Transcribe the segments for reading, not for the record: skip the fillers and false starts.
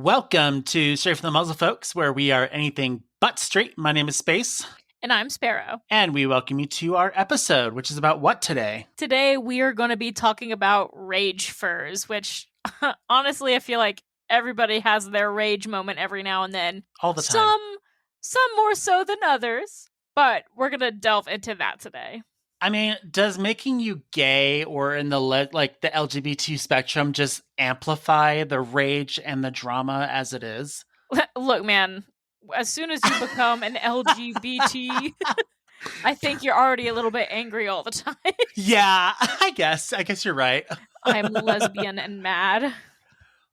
Welcome to Straight from the Muzzle, folks, where we are anything but straight. My name is Space. And I'm Sparrow. And we welcome you to our episode, which is about what today? Today we are going to be talking about rage furs, which honestly I feel like everybody has their rage moment every now and then. All the time. Some more so than others, but we're going to delve into that today. I mean, does making you gay or in the the LGBT spectrum just amplify the rage and the drama as it is? Look, man, as soon as you become an LGBT, I think you're already a little bit angry all the time. Yeah, I guess you're right. I'm lesbian and mad.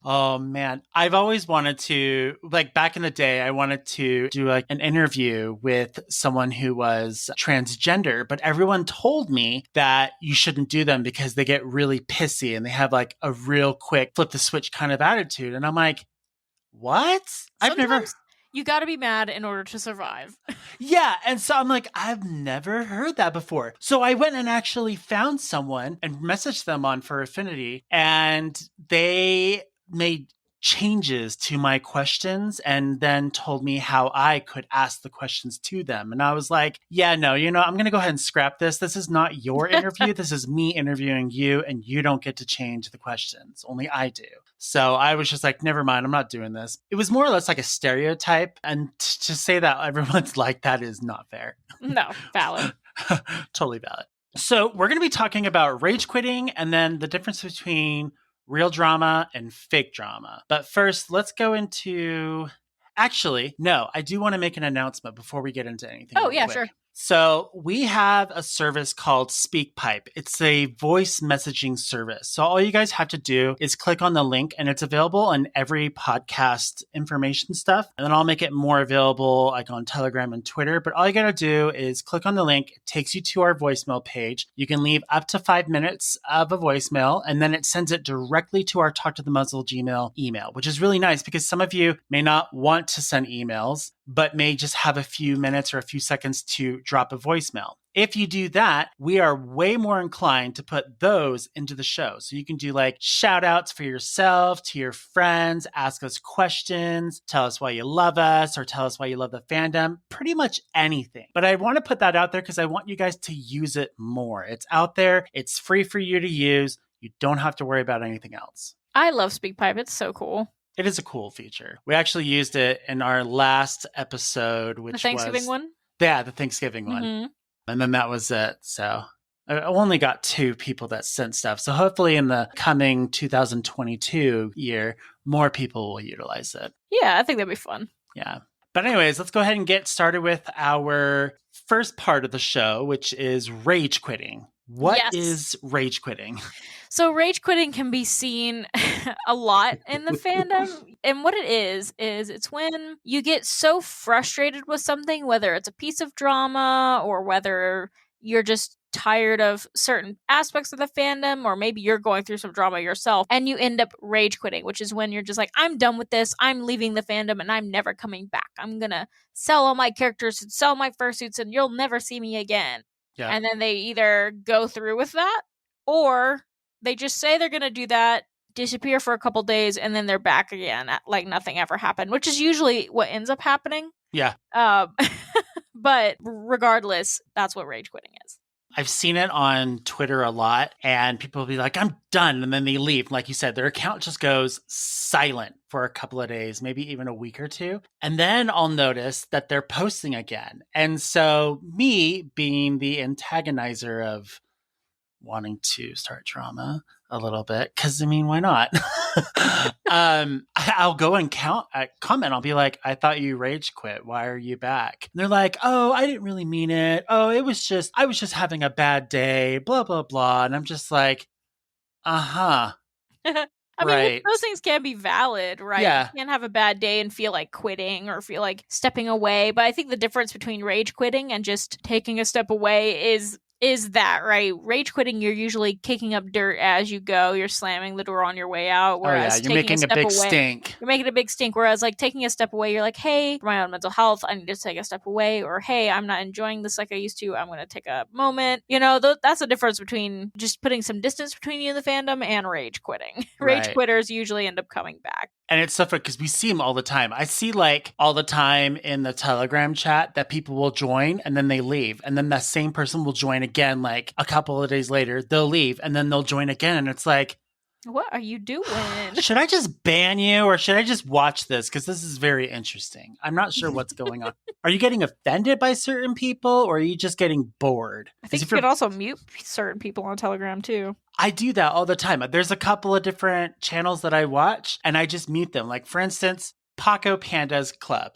Oh man, I've always wanted to, back in the day, I wanted to do an interview with someone who was transgender, but everyone told me that you shouldn't do them because they get really pissy and they have a real quick flip the switch kind of attitude. And I'm like, what? You got to be mad in order to survive. Yeah. And so I'm like, I've never heard that before. So I went and actually found someone and messaged them on For Affinity, and they made changes to my questions and then told me how I could ask the questions to them. And I was like, yeah, no, I'm going to go ahead and scrap this. This is not your interview. This is me interviewing you, and you don't get to change the questions. Only I do. So I was just like, never mind, I'm not doing this. It was more or less like a stereotype. And to say that everyone's like that is not fair. No, valid. Totally valid. So we're going to be talking about rage quitting and then the difference between real drama and fake drama. But first, let's go into... Actually, no, I do want to make an announcement before we get into anything. Oh, yeah, sure. So we have a service called SpeakPipe. It's a voice messaging service. So all you guys have to do is click on the link, and it's available on every podcast information stuff. And then I'll make it more available on Telegram and Twitter. But all you got to do is click on the link. It takes you to our voicemail page. You can leave up to 5 minutes of a voicemail, and then it sends it directly to our Talk to the Muzzle Gmail email, which is really nice because some of you may not want to send emails, but may just have a few minutes or a few seconds to drop a voicemail. If you do that, we are way more inclined to put those into the show. So you can do shout outs for yourself, to your friends, ask us questions, tell us why you love us, or tell us why you love the fandom, pretty much anything. But I want to put that out there because I want you guys to use it more. It's out there. It's free for you to use. You don't have to worry about anything else. I love SpeakPipe. It's so cool. It is a cool feature. We actually used it in our last episode, which was... The Thanksgiving one? Yeah, the Thanksgiving one. Mm-hmm. And then that was it. So I only got 2 people that sent stuff. So hopefully in the coming 2022 year, more people will utilize it. Yeah, I think that'd be fun. Yeah. But anyways, let's go ahead and get started with our first part of the show, which is rage quitting. What is rage quitting? So rage quitting can be seen a lot in the fandom. And what it is it's when you get so frustrated with something, whether it's a piece of drama or whether you're just tired of certain aspects of the fandom, or maybe you're going through some drama yourself and you end up rage quitting, which is when you're just like, I'm done with this. I'm leaving the fandom and I'm never coming back. I'm going to sell all my characters and sell my fursuits and you'll never see me again. Yeah. And then they either go through with that or they just say they're going to do that, disappear for a couple days, and then they're back again like nothing ever happened, which is usually what ends up happening. Yeah. But regardless, that's what rage quitting is. I've seen it on Twitter a lot, and people will be like, I'm done. And then they leave. Like you said, their account just goes silent for a couple of days, maybe even a week or two. And then I'll notice that they're posting again. And so me being the antagonizer of wanting to start drama a little bit, because why not? I'll go and comment. I'll be like, I thought you rage quit. Why are you back? And they're like, oh, I didn't really mean it. Oh, I was just having a bad day, blah, blah, blah. And I'm just like, I mean, those things can be valid, right? Yeah. You can have a bad day and feel like quitting or feel like stepping away. But I think the difference between rage quitting and just taking a step away is is that, right? Rage quitting, you're usually kicking up dirt as you go. You're slamming the door on your way out. Whereas you're taking making a step big away, stink. you're making a big stink. Whereas like taking a step away, you're like, hey, for my own mental health, I need to take a step away. Or hey, I'm not enjoying this like I used to. I'm going to take a moment. You know, that's the difference between just putting some distance between you and the fandom and rage quitting. Rage quitters usually end up coming back. And it's so funny because we see them all the time. I see like all the time in the Telegram chat that people will join and then they leave. And then that same person will join again, like a couple of days later, they'll leave and then they'll join again. And it's like, what are you doing? Should I just ban you or should I just watch this? Because this is very interesting. I'm not sure what's going on. Are you getting offended by certain people or are you just getting bored? I think you could also mute certain people on Telegram too. I do that all the time. There's a couple of different channels that I watch and I just mute them. Like for instance, Paco Panda's Club.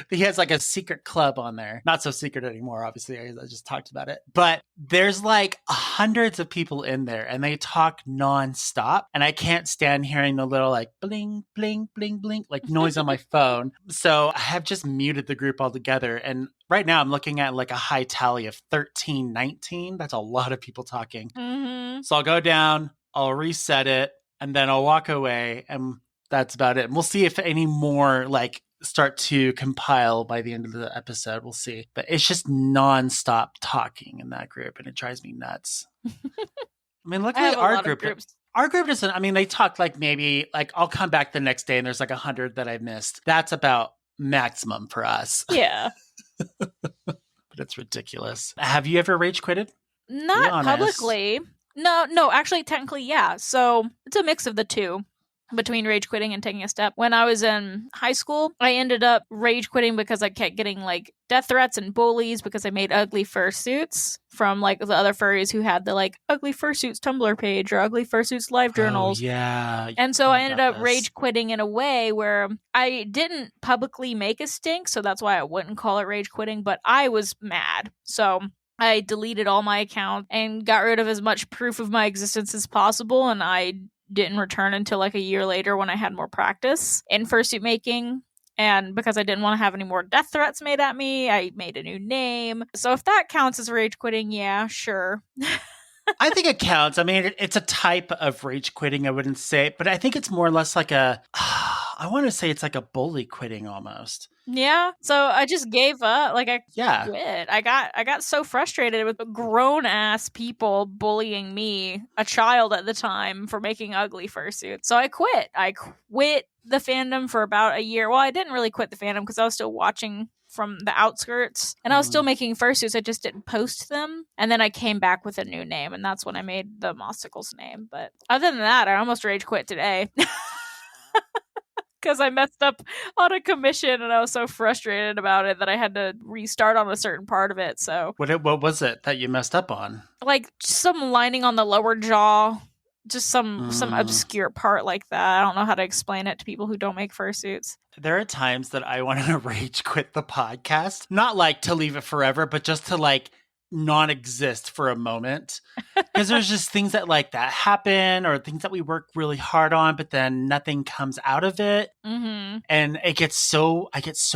He has like a secret club on there. Not so secret anymore, obviously. I just talked about it. But there's like hundreds of people in there and they talk nonstop. And I can't stand hearing the little like bling, bling, bling, bling, like noise on my phone. So I have just muted the group altogether. And right now I'm looking at like a high tally of 1319. That's a lot of people talking. Mm-hmm. So I'll go down, I'll reset it, and then I'll walk away. And that's about it. And we'll see if any more like start to compile by the end of the episode. We'll see. But it's just nonstop talking in that group and it drives me nuts. I mean, luckily our group doesn't, I mean, they talk like maybe like I'll come back the next day and there's like 100 that I missed. That's about maximum for us. Yeah. But it's ridiculous. Have you ever rage quitted? Not publicly. No, actually, technically, yeah. So it's a mix of the two. Between rage quitting and taking a step. When I was in high school, I ended up rage quitting because I kept getting like death threats and bullies because I made ugly fursuits from like the other furries who had the like ugly fursuits Tumblr page or ugly fursuits live journals. Oh, yeah. And so I ended up rage quitting in a way where I didn't publicly make a stink, so that's why I wouldn't call it rage quitting, but I was mad. So I deleted all my accounts and got rid of as much proof of my existence as possible, and I didn't return until like a year later when I had more practice in fursuit making. And because I didn't want to have any more death threats made at me, I made a new name. So if that counts as rage quitting, yeah, sure. I think it counts. I mean, it's a type of rage quitting, I wouldn't say, but I think it's more or less like I want to say it's like a bully quitting almost. Yeah. So I just gave up. Like I quit. I got so frustrated with grown ass people bullying me, a child at the time, for making ugly fursuits. So I quit. I quit the fandom for about a year. Well, I didn't really quit the fandom because I was still watching from the outskirts and I was still making fursuits. I just didn't post them. And then I came back with a new name, and that's when I made the Mosticles name. But other than that, I almost rage quit today. Because I messed up on a commission and I was so frustrated about it that I had to restart on a certain part of it. So what was it that you messed up on? Like some lining on the lower jaw, just some obscure part like that. I don't know how to explain it to people who don't make fursuits. There are times that I want to rage quit the podcast, not like to leave it forever, but just to like non-exist for a moment, because there's just things that like that happen or things that we work really hard on but then nothing comes out of it. And I get so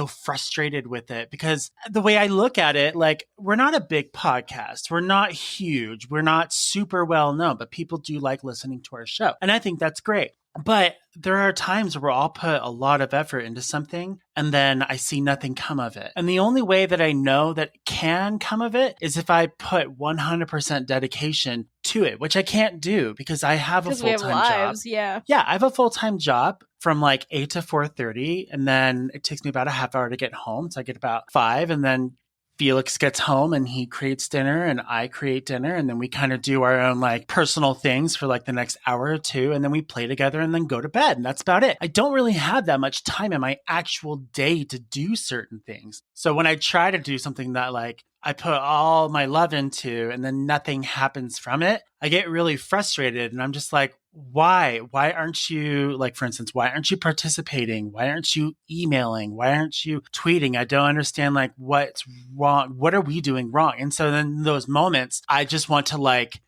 frustrated with it because the way I look at it, like we're not a big podcast, we're not huge, we're not super well known, but people do like listening to our show and I think that's great. But there are times where I'll put a lot of effort into something and then I see nothing come of it. And the only way that I know that can come of it is if I put 100% dedication to it, which I can't do because I have a full-time job. Yeah, I have a full-time job from like 8 to 4:30, and then it takes me about a half hour to get home. So I get about 5, and then Felix gets home and he creates dinner and I create dinner. And then we kind of do our own like personal things for like the next hour or two. And then we play together and then go to bed. And that's about it. I don't really have that much time in my actual day to do certain things. So when I try to do something that like I put all my love into and then nothing happens from it, I get really frustrated. And I'm just like, why aren't you, like, for instance, why aren't you participating? Why aren't you emailing? Why aren't you tweeting? I don't understand, like, what's wrong. What are we doing wrong? And so then in those moments, I just want to like,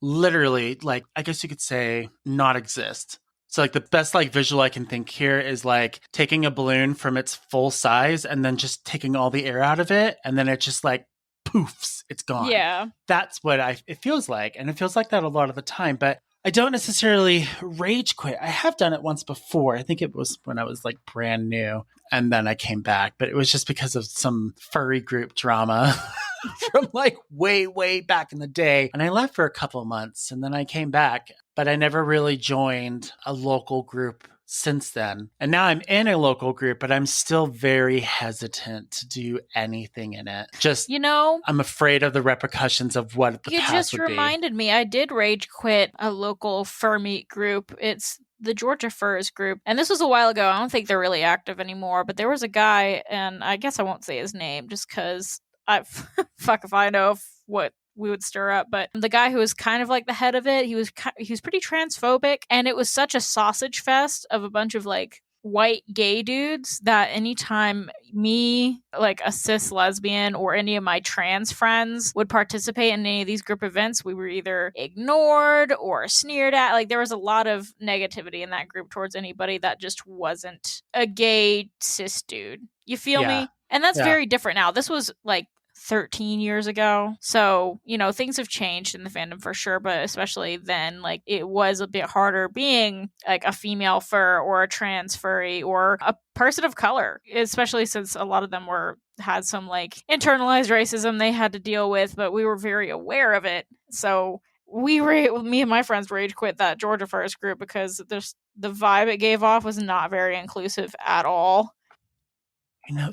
literally, like, I guess you could say not exist. So like the best like visual I can think here is like taking a balloon from its full size and then just taking all the air out of it. And then it just like poofs, it's gone. Yeah. That's what it feels like. And it feels like that a lot of the time. But I don't necessarily rage quit. I have done it once before. I think it was when I was like brand new. And then I came back. But it was just because of some furry group drama from like way, way back in the day. And I left for a couple of months and then I came back. But I never really joined a local group since then. And now I'm in a local group, but I'm still very hesitant to do anything in it. Just, I'm afraid of the repercussions of what the past would be. You just reminded me, I did rage quit a local fur meat group. It's the Georgia Furs group. And this was a while ago. I don't think they're really active anymore, but there was a guy, and I guess I won't say his name just because fuck if I know what we would stir up, but the guy who was kind of like the head of it, he was pretty transphobic, and it was such a sausage fest of a bunch of like white gay dudes that anytime me, like a cis lesbian, or any of my trans friends would participate in any of these group events, we were either ignored or sneered at. Like there was a lot of negativity in that group towards anybody that just wasn't a gay cis dude. You feel me? And that's very different now. This was like 13 years ago. So, things have changed in the fandom for sure, but especially then, like, it was a bit harder being like a female fur or a trans furry or a person of color, especially since a lot of them had some like internalized racism they had to deal with, but we were very aware of it. So me and my friends rage quit that Georgia Furs group because the vibe it gave off was not very inclusive at all.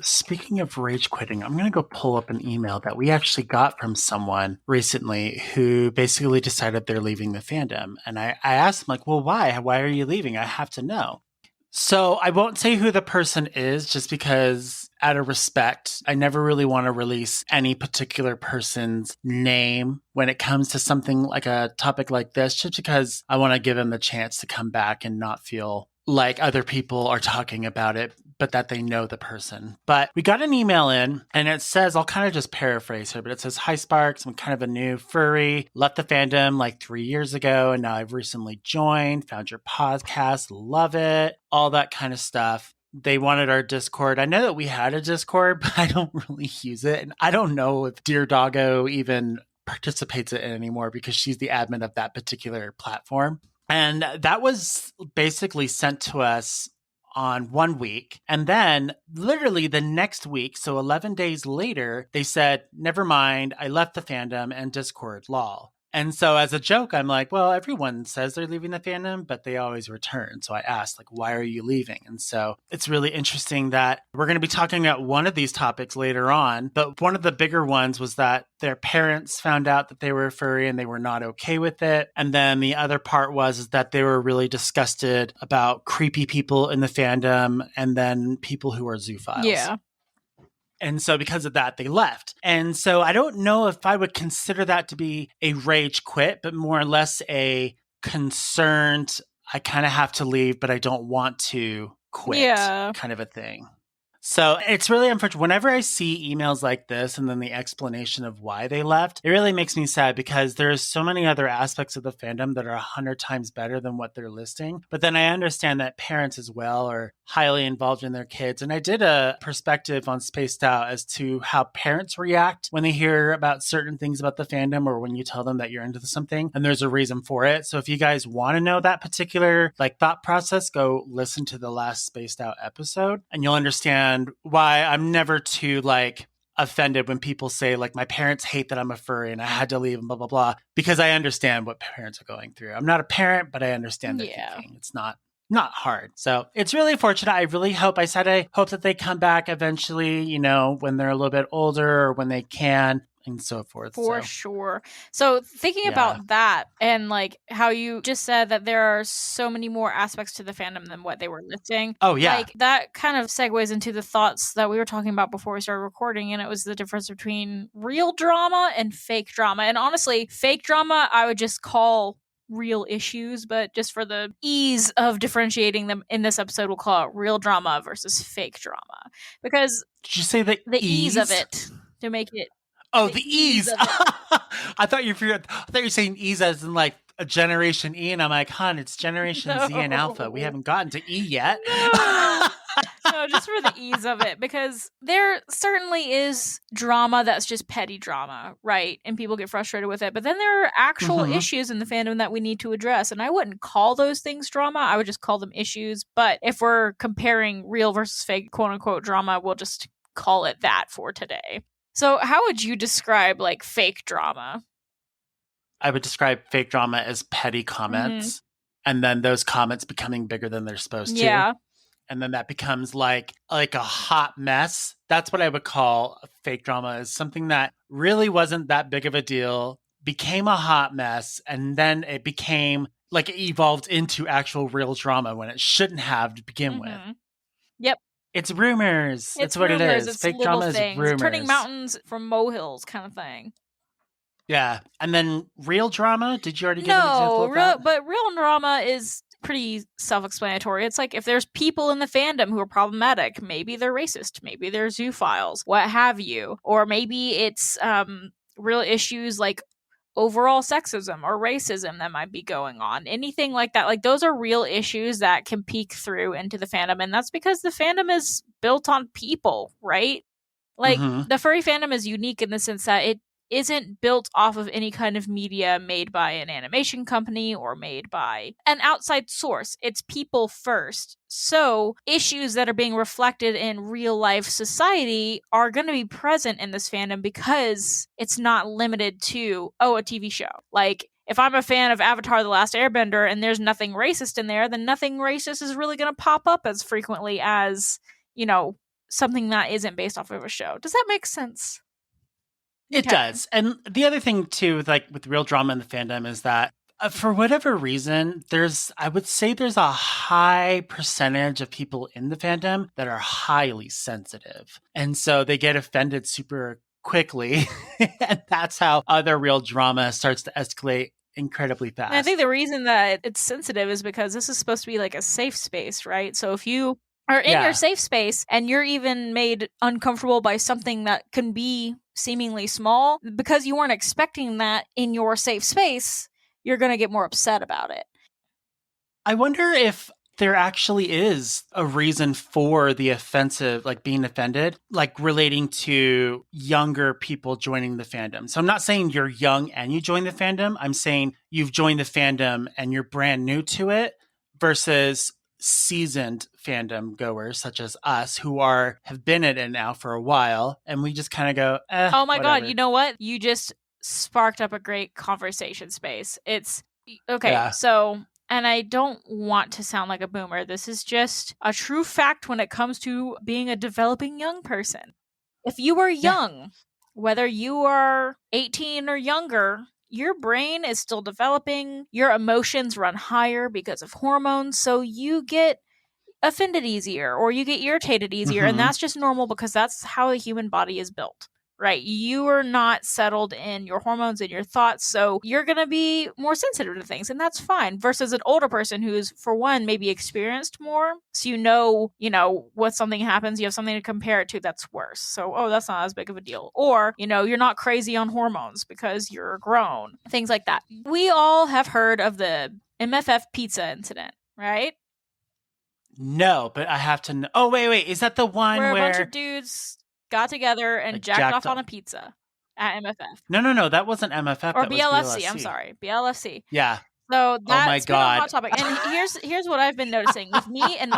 Speaking of rage quitting, I'm going to go pull up an email that we actually got from someone recently who basically decided they're leaving the fandom. And I asked them, like, well, why? Why are you leaving? I have to know. So I won't say who the person is just because out of respect, I never really want to release any particular person's name when it comes to something like a topic like this, just because I want to give them the chance to come back and not feel like other people are talking about it, but that they know the person. But we got an email in and it says, I'll kind of just paraphrase her, but it says, "Hi Sparks, I'm kind of a new furry, left the fandom like 3 years ago, and now I've recently joined, found your podcast, love it," all that kind of stuff. They wanted our Discord. I know that we had a Discord, but I don't really use it. And I don't know if Dear Doggo even participates in it anymore because she's the admin of that particular platform. And that was basically sent to us on 1 week. And then literally the next week, so 11 days later, they said, "Never mind, I left the fandom and Discord, lol." And so as a joke, I'm like, well, everyone says they're leaving the fandom, but they always return. So I asked, like, why are you leaving? And so it's really interesting that we're going to be talking about one of these topics later on. But one of the bigger ones was that their parents found out that they were furry and they were not okay with it. And then the other part was that they were really disgusted about creepy people in the fandom and then people who are zoophiles. Yeah. And so because of that, they left. And so I don't know if I would consider that to be a rage quit, but more or less a concerned, I kind of have to leave, but I don't want to quit kind of a thing. So it's really unfortunate. Whenever I see emails like this and then the explanation of why they left, it really makes me sad because there's so many other aspects of the fandom that are 100 times better than what they're listing. But then I understand that parents as well are highly involved in their kids. And I did a perspective on Spaced Out as to how parents react when they hear about certain things about the fandom or when you tell them that you're into something and there's a reason for it. So if you guys want to know that particular thought process, go listen to the last Spaced Out episode and you'll understand why I'm never too offended when people say my parents hate that I'm a furry and I had to leave and blah, blah, blah, because I understand what parents are going through. I'm not a parent, but I understand their thinking. It's not hard. So it's really fortunate. I really hope, I hope that they come back eventually, when they're a little bit older or when they can. And so forth. For sure. So thinking about that and how you just said that there are so many more aspects to the fandom than what they were listing. Oh, yeah. That kind of segues into the thoughts that we were talking about before we started recording. And it was the difference between real drama and fake drama. And honestly, fake drama, I would just call real issues, but just for the ease of differentiating them in this episode, we'll call it real drama versus fake drama. Because did you say the ease of it to make it. Oh, the ease. I thought you were saying ease as in a generation E, and I'm like, hon, it's generation Z and alpha. We haven't gotten to E yet. No, No, just for the ease of it, because there certainly is drama that's just petty drama, right? And people get frustrated with it. But then there are actual issues in the fandom that we need to address. And I wouldn't call those things drama. I would just call them issues. But if we're comparing real versus fake, quote unquote, drama, we'll just call it that for today. So how would you describe like fake drama? I would describe fake drama as petty comments, and then those comments becoming bigger than they're supposed to. Yeah. And then that becomes like a hot mess. That's what I would call fake drama, is something that really wasn't that big of a deal, became a hot mess, and then it became like it evolved into actual real drama when it shouldn't have to begin with. Yep. It's rumors. That's what it is. It's fake drama things. is rumors. Turning mountains from molehills kind of thing. Yeah. And then real drama, did you already give an example of that? But real drama is pretty self-explanatory. It's like if there's people in the fandom who are problematic, maybe they're racist, maybe they're zoophiles, what have you. Or maybe it's real issues like overall sexism or racism that might be going on. Anything like that. Like those are real issues that can peek through into the fandom. And that's because the fandom is built on people, right? Like the furry fandom is unique in the sense that it isn't built off of any kind of media made by an animation company or made by an outside source. It's people first. So issues that are being reflected in real life society are going to be present in this fandom because it's not limited to, a TV show. Like, if I'm a fan of Avatar The Last Airbender and there's nothing racist in there, then nothing racist is really going to pop up as frequently as, something that isn't based off of a show. Does that make sense? It does. And the other thing too, like with real drama in the fandom, is that for whatever reason, I would say there's a high percentage of people in the fandom that are highly sensitive. And so they get offended super quickly. And that's how other real drama starts to escalate incredibly fast. And I think the reason that it's sensitive is because this is supposed to be like a safe space, right? So if you are in your safe space and you're even made uncomfortable by something that can be seemingly small, because you weren't expecting that in your safe space, you're going to get more upset about it. I wonder if there actually is a reason for the offensive, like being offended, like relating to younger people joining the fandom. So I'm not saying you're young and you join the fandom. I'm saying you've joined the fandom and you're brand new to it versus seasoned fandom goers such as us who have been in it now for a while, and we just kind of go, oh my whatever. God, you know what? You just sparked up a great conversation space. It's okay. So, and I don't want to sound like a boomer. This is just a true fact when it comes to being a developing young person. If you are young, whether you are 18 or younger, your brain is still developing. Your emotions run higher because of hormones. So you get offended easier or you get irritated easier. And that's just normal because that's how the human body is built, right? You are not settled in your hormones and your thoughts. So you're going to be more sensitive to things, and that's fine, versus an older person who's, for one, maybe experienced more. So when something happens, you have something to compare it to that's worse. So, that's not as big of a deal. Or, you're not crazy on hormones because you're grown. Things like that. We all have heard of the MFF pizza incident, right? No, but I have to know. Oh, wait. Is that the one where a bunch of dudes got together and jacked off on a pizza at MFF? No. That wasn't MFF. Or that BLFC. Was BLFC. I'm sorry. BLFC. Yeah. So that's been a God. hot topic. And here's what I've been noticing. With me and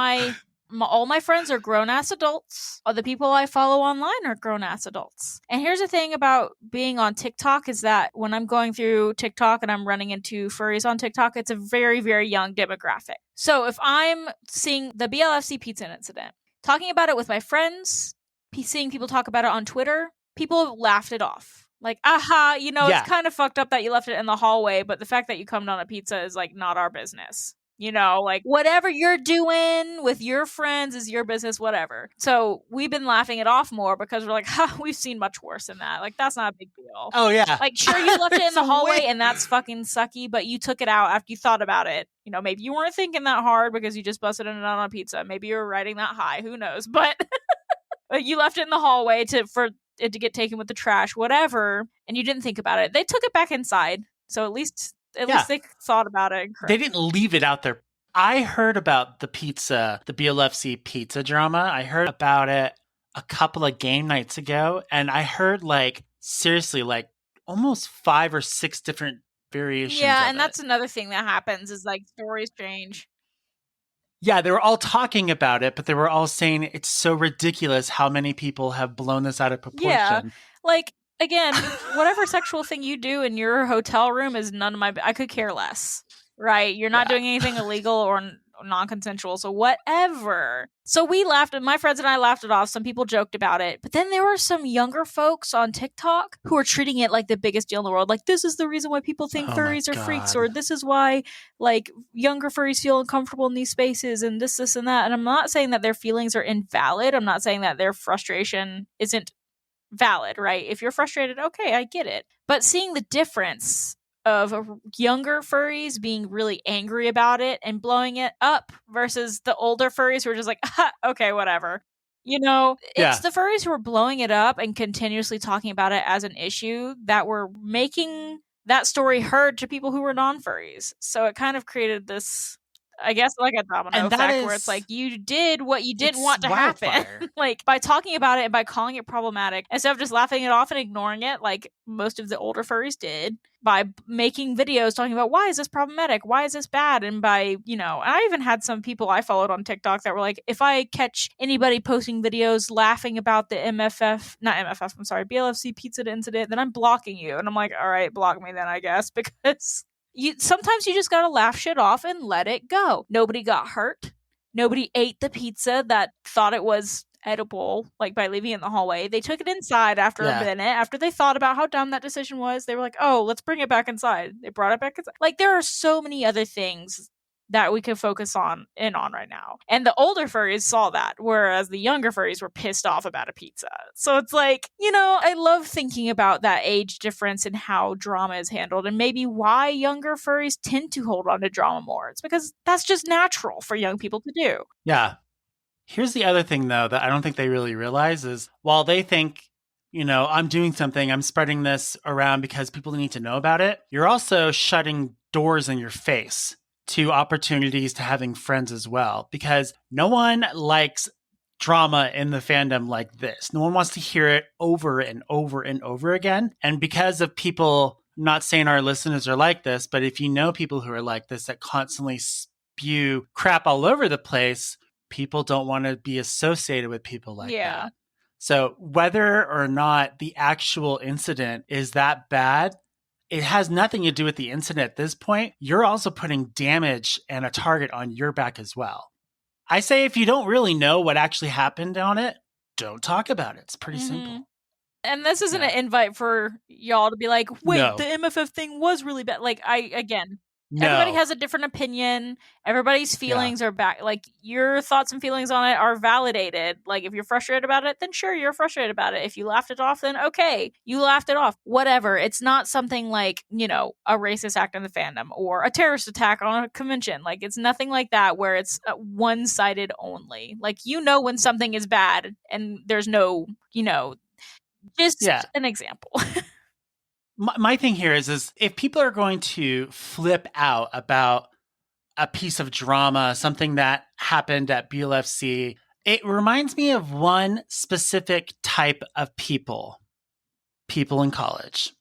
all my friends are grown-ass adults. All the people I follow online are grown-ass adults. And here's the thing about being on TikTok is that when I'm going through TikTok and I'm running into furries on TikTok, it's a very, very young demographic. So if I'm seeing the BLFC pizza incident, talking about it with my friends, seeing people talk about it on Twitter, people have laughed it off. Like, it's kind of fucked up that you left it in the hallway, but the fact that you cummed on a pizza is like not our business. Like whatever you're doing with your friends is your business, whatever. So we've been laughing it off more because we're like, we've seen much worse than that. Like, that's not a big deal. Oh, yeah. Like, sure, you left it in the hallway and that's fucking sucky, but you took it out after you thought about it. Maybe you weren't thinking that hard because you just busted it on a pizza. Maybe you were riding that high. Who knows? But you left it in the hallway for it to get taken with the trash, whatever, and you didn't think about it. They took it back inside. So at least they thought about it. They didn't leave it out there. I heard about the pizza, the BLFC pizza drama. I heard about it a couple of game nights ago, and I heard like seriously like almost 5 or 6 different variations Yeah, of and it. that's another thing that happens is like stories change. Yeah, they were all talking about it, but they were all saying it's so ridiculous how many people have blown this out of Yeah. proportion. Like, again, whatever sexual thing you do in your hotel room is none of my I could care less. Right? You're not Yeah. doing anything illegal or non-consensual, so whatever. So we laughed, and my friends and I laughed it off. Some people joked about it, but then there were some younger folks on TikTok who are treating it like the biggest deal in the world. Like, this is the reason why people think Oh my furries are freaks, God. or this is why like younger furries feel uncomfortable in these spaces, and this and that. And I'm not saying that their feelings are invalid. I'm not saying that their frustration isn't valid, right? If you're frustrated, okay, I get it. But seeing the difference of younger furries being really angry about it and blowing it up versus the older furries who are just like, okay, whatever. You know, it's Yeah. the furries who are blowing it up and continuously talking about it as an issue that were making that story heard to people who were non furries. So it kind of created this, I guess, like a domino And that effect where it's like is, you did what you didn't it's want to happen. wildfire. Like by talking about it and by calling it problematic, instead of just laughing it off and ignoring it, like most of the older furries did, by making videos talking about why is this problematic? Why is this bad? And by, I even had some people I followed on TikTok that were like, if I catch anybody posting videos laughing about the BLFC pizza incident, then I'm blocking you. And I'm like, all right, block me then, I guess, because sometimes you just gotta laugh shit off and let it go. Nobody got hurt. Nobody ate the pizza that thought it was edible, like by leaving it in the hallway. They took it inside after a Yeah. minute, after they thought about how dumb that decision was. They were like, oh, let's bring it back inside. They brought it back inside. Like, there are so many other things that we could focus on right now. And the older furries saw that, whereas the younger furries were pissed off about a pizza. So it's like, I love thinking about that age difference and how drama is handled, and maybe why younger furries tend to hold on to drama more. It's because that's just natural for young people to do. Yeah. Here's the other thing, though, that I don't think they really realize is while they think, I'm doing something, I'm spreading this around because people need to know about it, you're also shutting doors in your face to opportunities to having friends as well, because no one likes drama in the fandom like this. No one wants to hear it over and over and over again. And because of people, not saying our listeners are like this, but if you know people who are like this that constantly spew crap all over the place, people don't want to be associated with people like that. So whether or not the actual incident is that bad, it has nothing to do with the incident at this point. You're also putting damage and a target on your back as well. I say if you don't really know what actually happened on it, don't talk about it. It's pretty simple. And this isn't an invite for y'all to be like, wait, No. the MFF thing was really bad. Like, No. everybody has a different opinion. Everybody's feelings are back. Like, your thoughts and feelings on it are validated. Like, if you're frustrated about it, then sure, you're frustrated about it. If you laughed it off, then okay, you laughed it off. Whatever. It's not something like, a racist act in the fandom or a terrorist attack on a convention. Like, it's nothing like that where it's one-sided only. Like, when something is bad and there's no, just an example. My thing here is if people are going to flip out about a piece of drama, something that happened at BLFC, it reminds me of one specific type of people in college.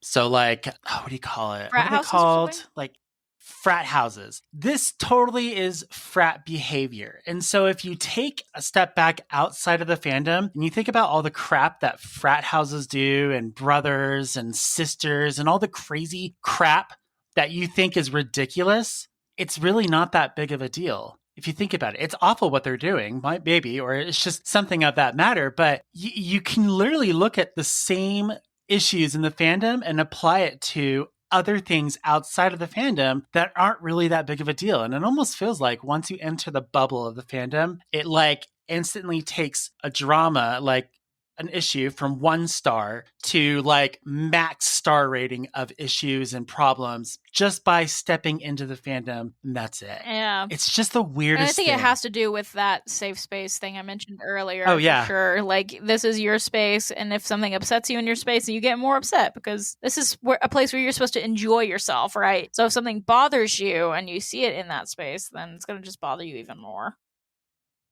So like, what do you call it? Frat what are they called? Like frat houses. This totally is frat behavior. And so if you take a step back outside of the fandom and you think about all the crap that frat houses do and brothers and sisters and all the crazy crap that you think is ridiculous, it's really not that big of a deal. If you think about it, it's awful what they're doing, maybe, or it's just something of that matter. But you can literally look at the same issues in the fandom and apply it to other things outside of the fandom that aren't really that big of a deal. And it almost feels like once you enter the bubble of the fandom, it like instantly takes a drama like an issue from 1 star to like max star rating of issues and problems just by stepping into the fandom, and that's it. Yeah. It's just the And weirdest I think thing. it has to do with that safe space thing I mentioned earlier. Oh, yeah. For sure. Like, this is your space, and if something upsets you in your space, you get more upset because this is a place where you're supposed to enjoy yourself, right? So if something bothers you and you see it in that space, then it's going to just bother you even more.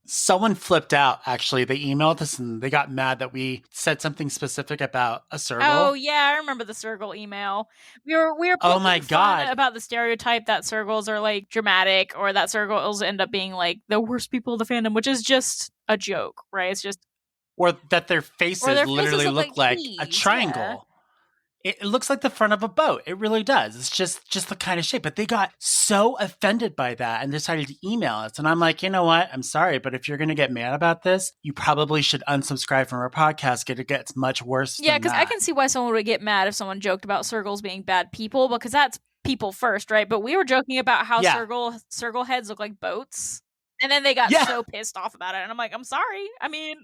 Someone flipped out, actually. They emailed us and they got mad that we said something specific about a circle. Oh, yeah, I remember the circle email. We were Oh my poking fun God. about the stereotype that circles are, like, dramatic, or that circles end up being, like, the worst people of the fandom, which is just a joke, right? It's just... Or that their faces literally look like a keys, triangle. It looks like the front of a boat. It really does. It's just the kind of shape. But they got so offended by that and decided to email us. And I'm like, you know what? I'm sorry, but if you're going to get mad about this, you probably should unsubscribe from our podcast. It gets much worse. Yeah, because I can see why someone would get mad if someone joked about circles being bad people, because that's people first, right? But we were joking about how circle heads look like boats. And then they got so pissed off about it. And I'm like, I'm sorry. I mean,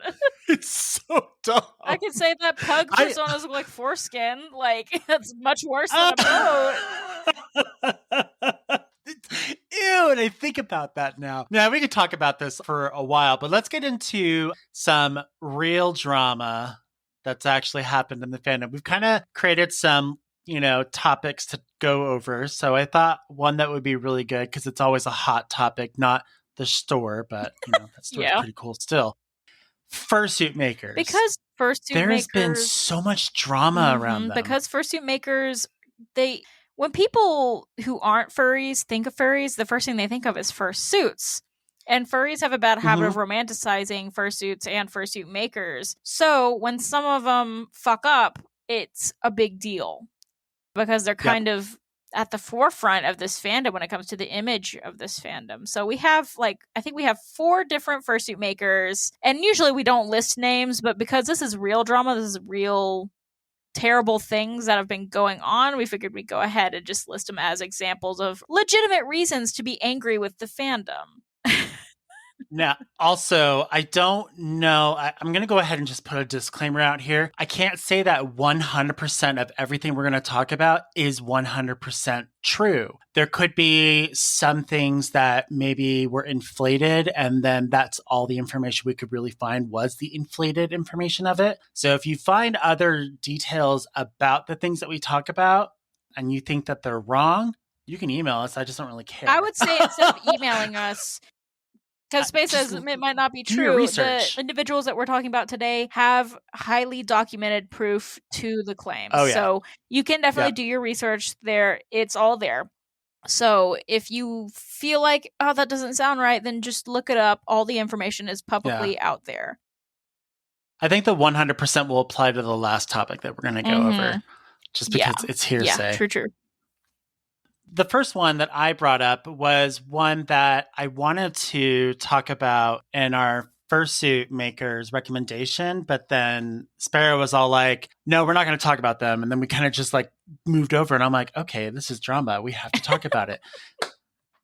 it's so dumb. I could say that pug personas look like foreskin. Like, that's much worse than a boat. Ew, and I think about that now. Now, we could talk about this for a while, but let's get into some real drama that's actually happened in the fandom. We've kind of created some, topics to go over. So I thought one that would be really good, because it's always a hot topic, not the store, but that store's pretty cool still. Fursuit makers. Because fursuit makers... There's been so much drama around them. Because fursuit makers, when people who aren't furries think of furries, the first thing they think of is fursuits. And furries have a bad habit of romanticizing fursuits and fursuit makers. So when some of them fuck up, it's a big deal, because they're kind of at the forefront of this fandom when it comes to the image of this fandom. So we have, I think we have 4 different fursuit makers, and usually we don't list names, but because this is real drama, this is real terrible things that have been going on, we figured we'd go ahead and just list them as examples of legitimate reasons to be angry with the fandom. Now, also, I don't know. I'm going to go ahead and just put a disclaimer out here. I can't say that 100% of everything we're going to talk about is 100% true. There could be some things that maybe were inflated, and then that's all the information we could really find was the inflated information of it. So if you find other details about the things that we talk about and you think that they're wrong, you can email us. I just don't really care. I would say, instead of emailing us, because Space says it might not be true, the individuals that we're talking about today have highly documented proof to the claims. Oh, yeah. So you can definitely do your research there. It's all there. So if you feel like, oh, that doesn't sound right, then just look it up. All the information is publicly out there. I think the 100% will apply to the last topic that we're going to go over, just because it's hearsay. Yeah, true. The first one that I brought up was one that I wanted to talk about in our fursuit makers recommendation, but then Sparrow was all like, no, we're not going to talk about them. And then we kind of just moved over, and I'm like, okay, this is drama. We have to talk about it.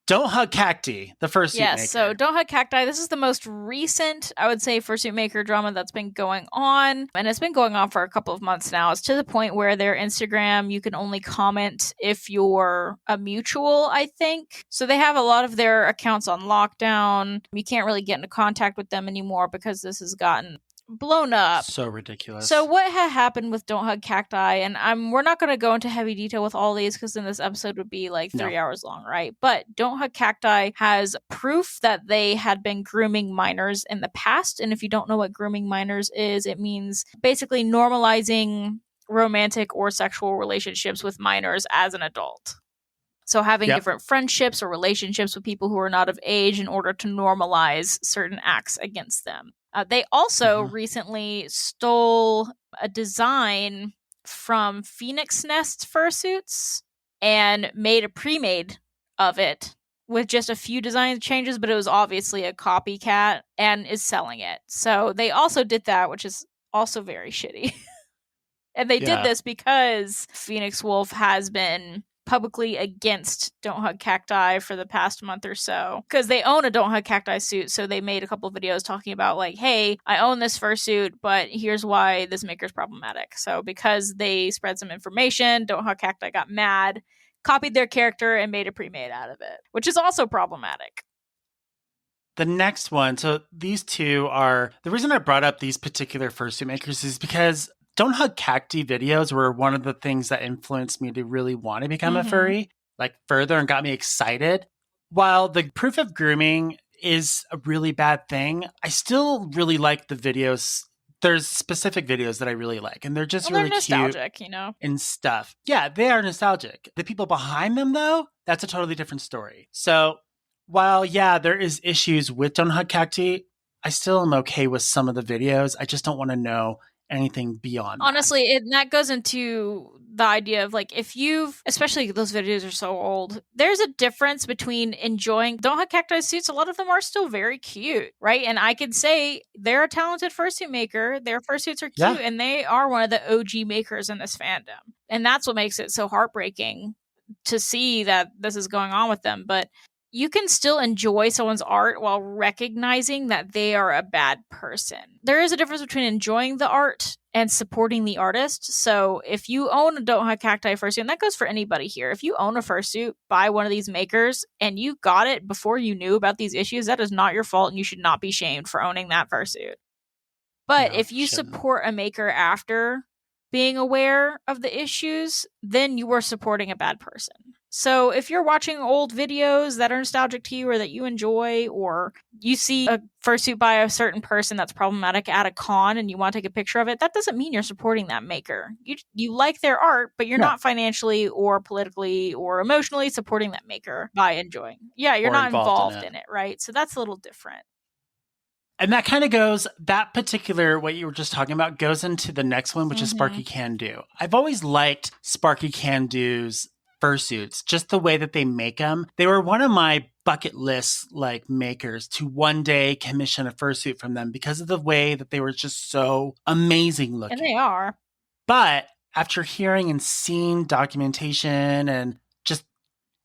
Don't Hug Cacti, the fursuit maker. Yes, so Don't Hug Cacti. This is the most recent, I would say, fursuit maker drama that's been going on. And it's been going on for a couple of months now. It's to the point where their Instagram, you can only comment if you're a mutual, I think. So they have a lot of their accounts on lockdown. You can't really get into contact with them anymore because this has gotten blown up. So ridiculous. So what had happened with Don't Hug Cacti, and we're not going to go into heavy detail with all these because then this episode would be 3 hours long, right? But Don't Hug Cacti has proof that they had been grooming minors in the past. And if you don't know what grooming minors is, it means basically normalizing romantic or sexual relationships with minors as an adult. So having different friendships or relationships with people who are not of age in order to normalize certain acts against them. They also recently stole a design from Phoenix Nest fursuits and made a pre-made of it with just a few design changes, but it was obviously a copycat and is selling it. So they also did that, which is also very shitty. And they did this because Phoenix Wolf has been publicly against Don't Hug Cacti for the past month or so because they own a Don't Hug Cacti suit. So they made a couple of videos talking about like, hey, I own this fursuit, but here's why this maker's problematic. So because they spread some information, Don't Hug Cacti got mad, copied their character, and made a pre-made out of it, which is also problematic. The next one, so these two are, the reason I brought up these particular fursuit makers is because Don't Hug Cacti videos were one of the things that influenced me to really want to become a furry, like further, and got me excited. While the proof of grooming is a really bad thing, I still really like the videos. There's specific videos that I really like, and they're just really nostalgic, cute, you know, and stuff. Yeah, they are nostalgic. The people behind them, though, that's a totally different story. So while, yeah, there is issues with Don't Hug Cacti, I still am okay with some of the videos. I just don't want to know anything beyond honestly, that goes into the idea of like, if you've, especially those videos are so old, there's a difference between enjoying Don't Hug Cacti suits. A lot of them are still very cute, right? And I could say they're a talented fursuit maker. Their fursuits are cute, and they are one of the OG makers in this fandom. And that's what makes it so heartbreaking to see that this is going on with them. But you can still enjoy someone's art while recognizing that they are a bad person. There is a difference between enjoying the art and supporting the artist. So if you own a Don't Hug Cacti fursuit, and that goes for anybody here, if you own a fursuit by one of these makers and you got it before you knew about these issues, that is not your fault, and you should not be shamed for owning that fursuit. But if you support a maker after being aware of the issues, then you are supporting a bad person. So if you're watching old videos that are nostalgic to you or that you enjoy, or you see a fursuit by a certain person that's problematic at a con and you want to take a picture of it, that doesn't mean you're supporting that maker. You like their art, but you're not financially or politically or emotionally supporting that maker by enjoying. Yeah, you're not involved in it, right? So that's a little different. And that kind of goes, that particular, what you were just talking about, goes into the next one, which is Sparky Can Do. I've always liked Sparky Can Do's fursuits, just the way that they make them. They were one of my bucket list like makers to one day commission a fursuit from them because of the way that they were just so amazing looking. And they are. But after hearing and seeing documentation and just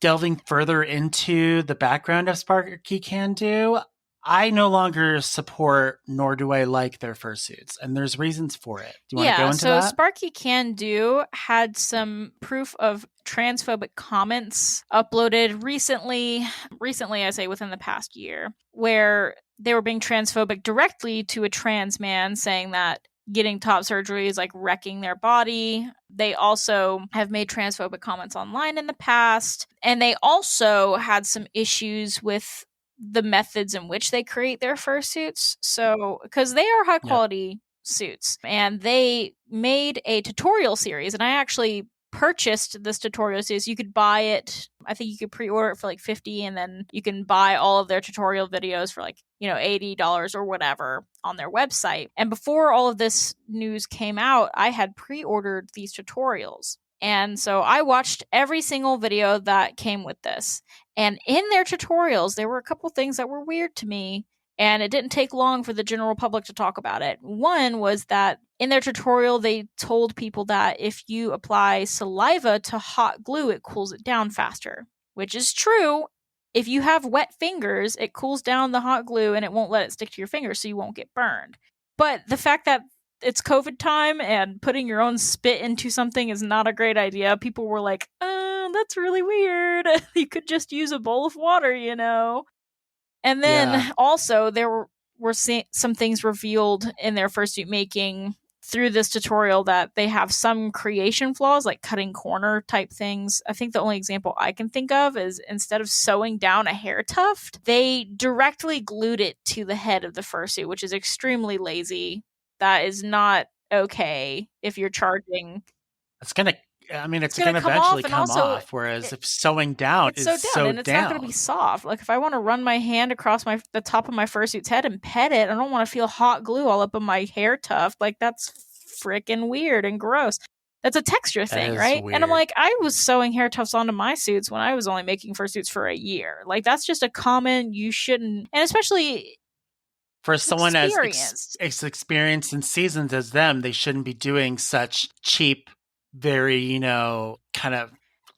delving further into the background of Sparky Can Do, I no longer support nor do I like their fursuits, and there's reasons for it. Do you want to go into that? So Sparky Can Do had some proof of transphobic comments uploaded recently. Recently, I say within the past year, where they were being transphobic directly to a trans man, saying that getting top surgery is like wrecking their body. They also have made transphobic comments online in the past, and they also had some issues with the methods in which they create their fursuits. So, because they are high quality suits, and they made a tutorial series, and I actually purchased this tutorial series. You could buy it. I think you could pre-order it for like $50, and then you can buy all of their tutorial videos for like, $80 or whatever on their website. And before all of this news came out, I had pre-ordered these tutorials. And so I watched every single video that came with this. And in their tutorials, there were a couple things that were weird to me, and it didn't take long for the general public to talk about it. One was that in their tutorial, they told people that if you apply saliva to hot glue, it cools it down faster, which is true. If you have wet fingers, it cools down the hot glue and it won't let it stick to your fingers, so you won't get burned. But the fact that it's COVID time and putting your own spit into something is not a great idea. People were like, that's really weird. You could just use a bowl of water, And then also there were some things revealed in their fursuit making through this tutorial that they have some creation flaws, like cutting corner type things. I think the only example I can think of is instead of sewing down a hair tuft, they directly glued it to the head of the fursuit, which is extremely lazy. That is not okay if you're charging. It's going to eventually come off. Whereas if sewing down is so and it's not going to be soft. Like if I want to run my hand across the top of my fursuit's head and pet it, I don't want to feel hot glue all up in my hair tuft. Like that's freaking weird and gross. That's a texture thing, right? Weird. And I'm like, I was sewing hair tufts onto my suits when I was only making fursuits for a year. Like that's just a comment you shouldn't, and especially for someone as experienced and seasoned as them, they shouldn't be doing such cheap, very, kind of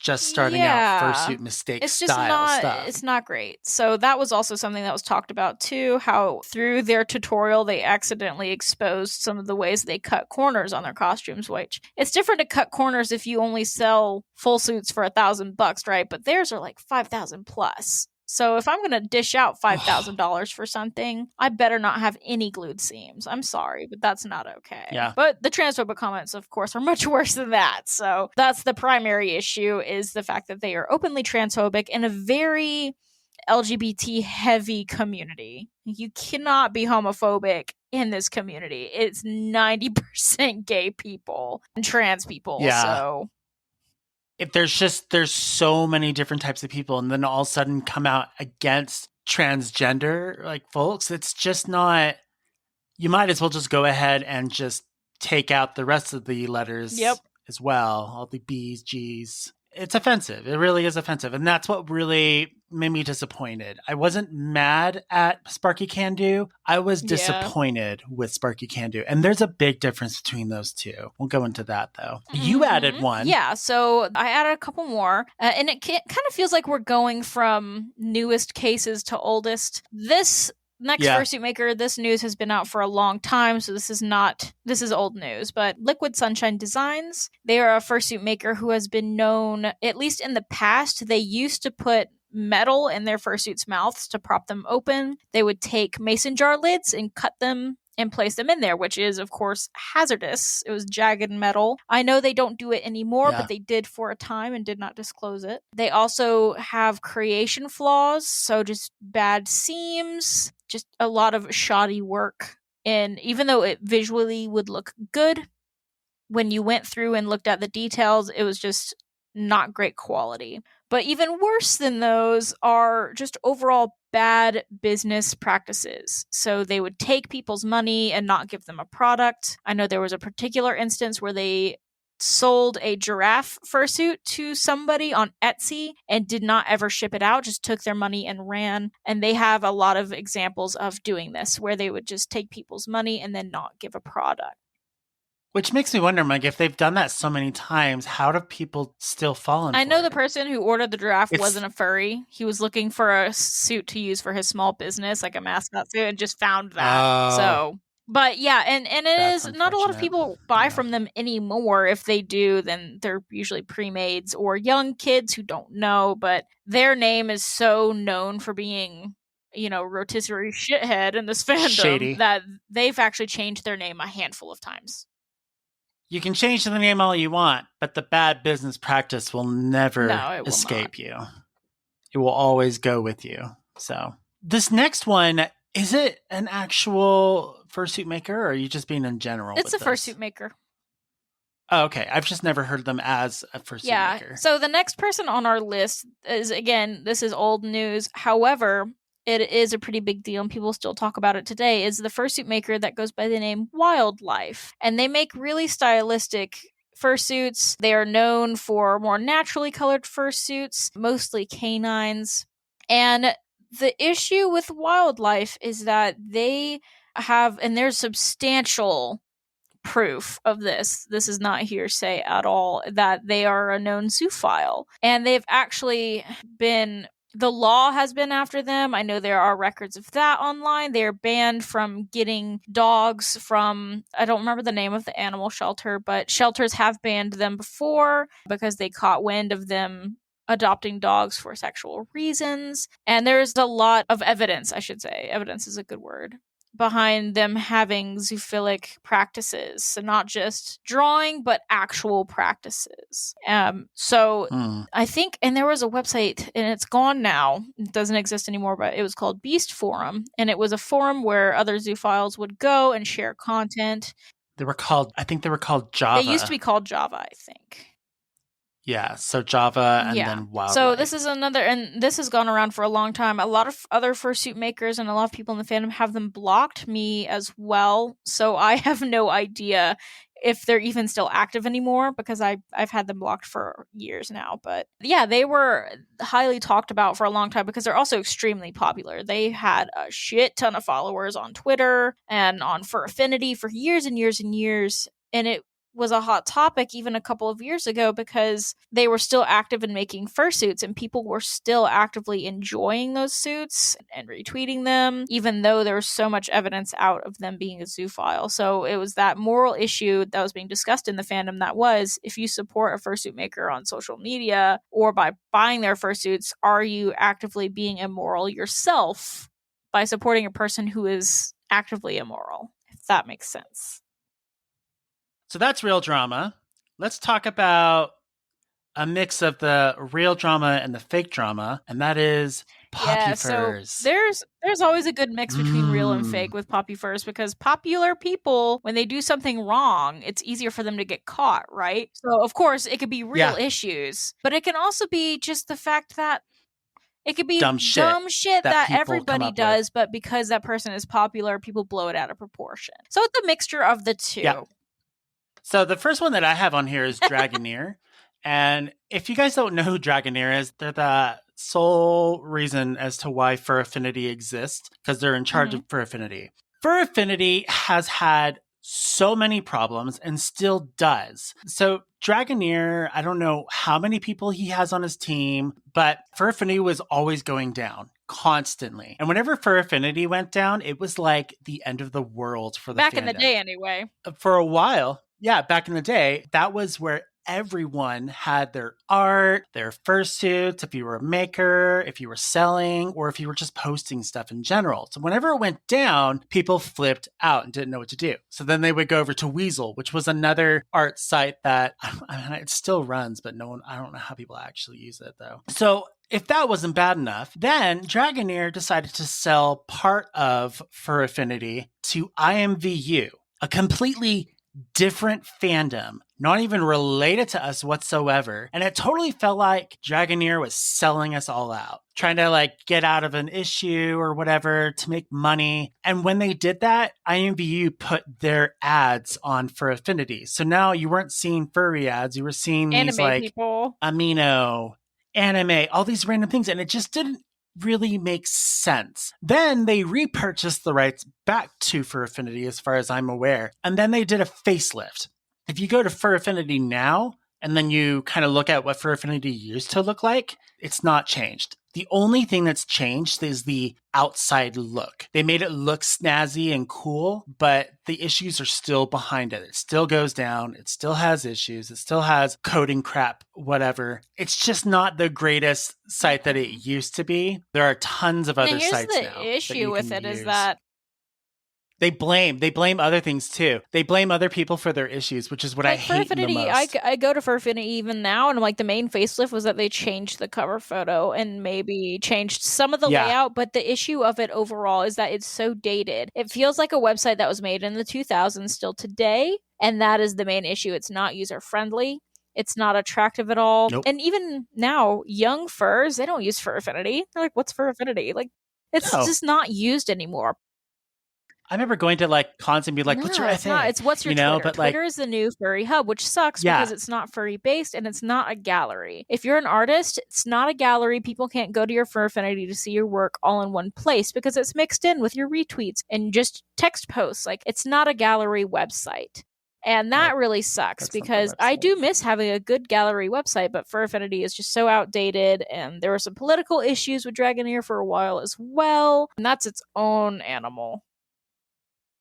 just starting out fursuit mistake style stuff. It's not great. So that was also something that was talked about too, how through their tutorial they accidentally exposed some of the ways they cut corners on their costumes, which it's different to cut corners if you only sell full suits for $1,000, right? But theirs are like 5,000 plus. So if I'm going to dish out $5,000 for something, I better not have any glued seams. I'm sorry, but that's not okay. Yeah. But the transphobic comments, of course, are much worse than that. So that's the primary issue, is the fact that they are openly transphobic in a very LGBT heavy community. You cannot be homophobic in this community. It's 90% gay people and trans people. Yeah. So if there's so many different types of people, and then all of a sudden come out against transgender like folks, it's just not. You might as well just go ahead and just take out the rest of the letters as well, all the B's, G's. It's offensive. It really is offensive, and that's what really made me disappointed. I wasn't mad at Sparky Can Do. I was disappointed with Sparky Can Do, and there's a big difference between those two. We'll go into that though. You added one. Yeah, so I added a couple more, and it kind of feels like we're going from newest cases to oldest. This next fursuit maker, this news has been out for a long time, so this is old news, but Liquid Sunshine Designs, they are a fursuit maker who has been known, at least in the past, they used to put metal in their fursuits' mouths to prop them open. They would take mason jar lids and cut them and place them in there, which is, of course, hazardous. It was jagged metal. I know they don't do it anymore, but they did for a time and did not disclose it. They also have creation flaws, so just bad seams, just a lot of shoddy work. And even though it visually would look good, when you went through and looked at the details, it was just not great quality. But even worse than those are just overall bad business practices. So they would take people's money and not give them a product. I know there was a particular instance where they sold a giraffe fursuit to somebody on Etsy and did not ever ship it out, just took their money and ran. And they have a lot of examples of doing this, where they would just take people's money and then not give a product. Which makes me wonder, Mike, if they've done that so many times, how do people still fall in? I know the person who ordered the giraffe wasn't a furry. He was looking for a suit to use for his small business, like a mascot suit, and just found that. So, but yeah, and it is not a lot of people buy from them anymore. If they do, then they're usually pre-mades or young kids who don't know, but their name is so known for being, rotisserie shithead in this fandom that they've actually changed their name a handful of times. You can change the name all you want, but the bad business practice will never escape you. It will always go with you. So this next one, is it an actual fursuit maker, or are you just being in general? It's a fursuit maker. Oh, okay. I've just never heard them as a fursuit maker. So the next person on our list is, again, this is old news. However, it is a pretty big deal and people still talk about it today, is the fursuit maker that goes by the name Wildlife. And they make really stylistic fursuits. They are known for more naturally colored fursuits, mostly canines. And the issue with Wildlife is that they have, and there's substantial proof of this is not hearsay at all, that they are a known zoophile. And they've actually been... The law has been after them. I know there are records of that online. They are banned from getting dogs from, I don't remember the name of the animal shelter, but shelters have banned them before because they caught wind of them adopting dogs for sexual reasons. And there's a lot of evidence, I should say. Evidence is a good word. Behind them having zoophilic practices. So not just drawing, but actual practices. I think, and there was a website, and it's gone now. It doesn't exist anymore, but it was called Beast Forum. And it was a forum where other zoophiles would go and share content. I think they were called Java. They used to be called Java, I think. Yeah, so Java and then Wildlife. So this is another, and this has gone around for a long time. A lot of other fursuit makers and a lot of people in the fandom have them blocked, me as well. So I have no idea if they're even still active anymore because I've had them blocked for years now. But yeah, they were highly talked about for a long time because they're also extremely popular. They had a shit ton of followers on Twitter and on Fur Affinity for years and years and years. And it was a hot topic even a couple of years ago because they were still active in making fursuits and people were still actively enjoying those suits and retweeting them, even though there was so much evidence out of them being a zoophile. So it was that moral issue that was being discussed in the fandom that was, if you support a fursuit maker on social media or by buying their fursuits, are you actively being immoral yourself by supporting a person who is actively immoral, if that makes sense. So that's real drama. Let's talk about a mix of the real drama and the fake drama, and that is poppy furs. So there's always a good mix between real and fake with poppy furs because popular people, when they do something wrong, it's easier for them to get caught, right? So of course it could be real issues, but it can also be just the fact that it could be dumb shit that everybody does, but because that person is popular, people blow it out of proportion. So it's a mixture of the two. Yeah. So the first one that I have on here is Dragoneer. And if you guys don't know who Dragoneer is, they're the sole reason as to why Fur Affinity exists, because they're in charge of Fur Affinity. Fur Affinity has had so many problems and still does. So Dragoneer, I don't know how many people he has on his team, but Fur Affinity was always going down constantly. And whenever Fur Affinity went down, it was like the end of the world for the Back fandom. in the day anyway. For a while, back in the day, that was where everyone had their art, their fursuits, if you were a maker, if you were selling, or if you were just posting stuff in general. So whenever it went down, people flipped out and didn't know what to do. So then they would go over to Weasel, which was another art site that it still runs, but I don't know how people actually use it though. So if that wasn't bad enough, then Dragoneer decided to sell part of Fur Affinity to IMVU, a completely different fandom, not even related to us whatsoever. And it totally felt like Dragoneer was selling us all out, trying to get out of an issue or whatever to make money. And when they did that, IMVU put their ads on Fur Affinity. So now you weren't seeing furry ads, you were seeing these people, amino, anime, all these random things. And it just didn't really makes sense. Then they repurchased the rights back to Fur Affinity, as far as I'm aware, and then they did a facelift. If you go to Fur Affinity now, and then you kind of look at what Fur Affinity used to look like, it's not changed. The only thing that's changed is the outside look. They made it look snazzy and cool, but the issues are still behind it. It still goes down. It still has issues. It still has coding crap, whatever. It's just not the greatest site that it used to be. There are tons of other sites now. The issue with it is that they blame other things too. They blame other people for their issues, which is what I hate the most. I go to Fur Affinity even now, and I'm like, the main facelift was that they changed the cover photo and maybe changed some of the layout, but the issue of it overall is that it's so dated. It feels like a website that was made in the 2000s still today, and that is the main issue. It's not user-friendly. It's not attractive at all. Nope. And even now, young furs, they don't use Fur Affinity. They're like, what's Fur Affinity? It's just not used anymore. I remember going to cons and be like, what's your FA? It's what's your Twitter. But Twitter is the new furry hub, which sucks because it's not furry based and it's not a gallery. If you're an artist, it's not a gallery. People can't go to your Fur Affinity to see your work all in one place because it's mixed in with your retweets and just text posts. It's not a gallery website. And that really sucks because I do miss having a good gallery website, but Fur Affinity is just so outdated. And there were some political issues with Dragoneer for a while as well. And that's its own animal.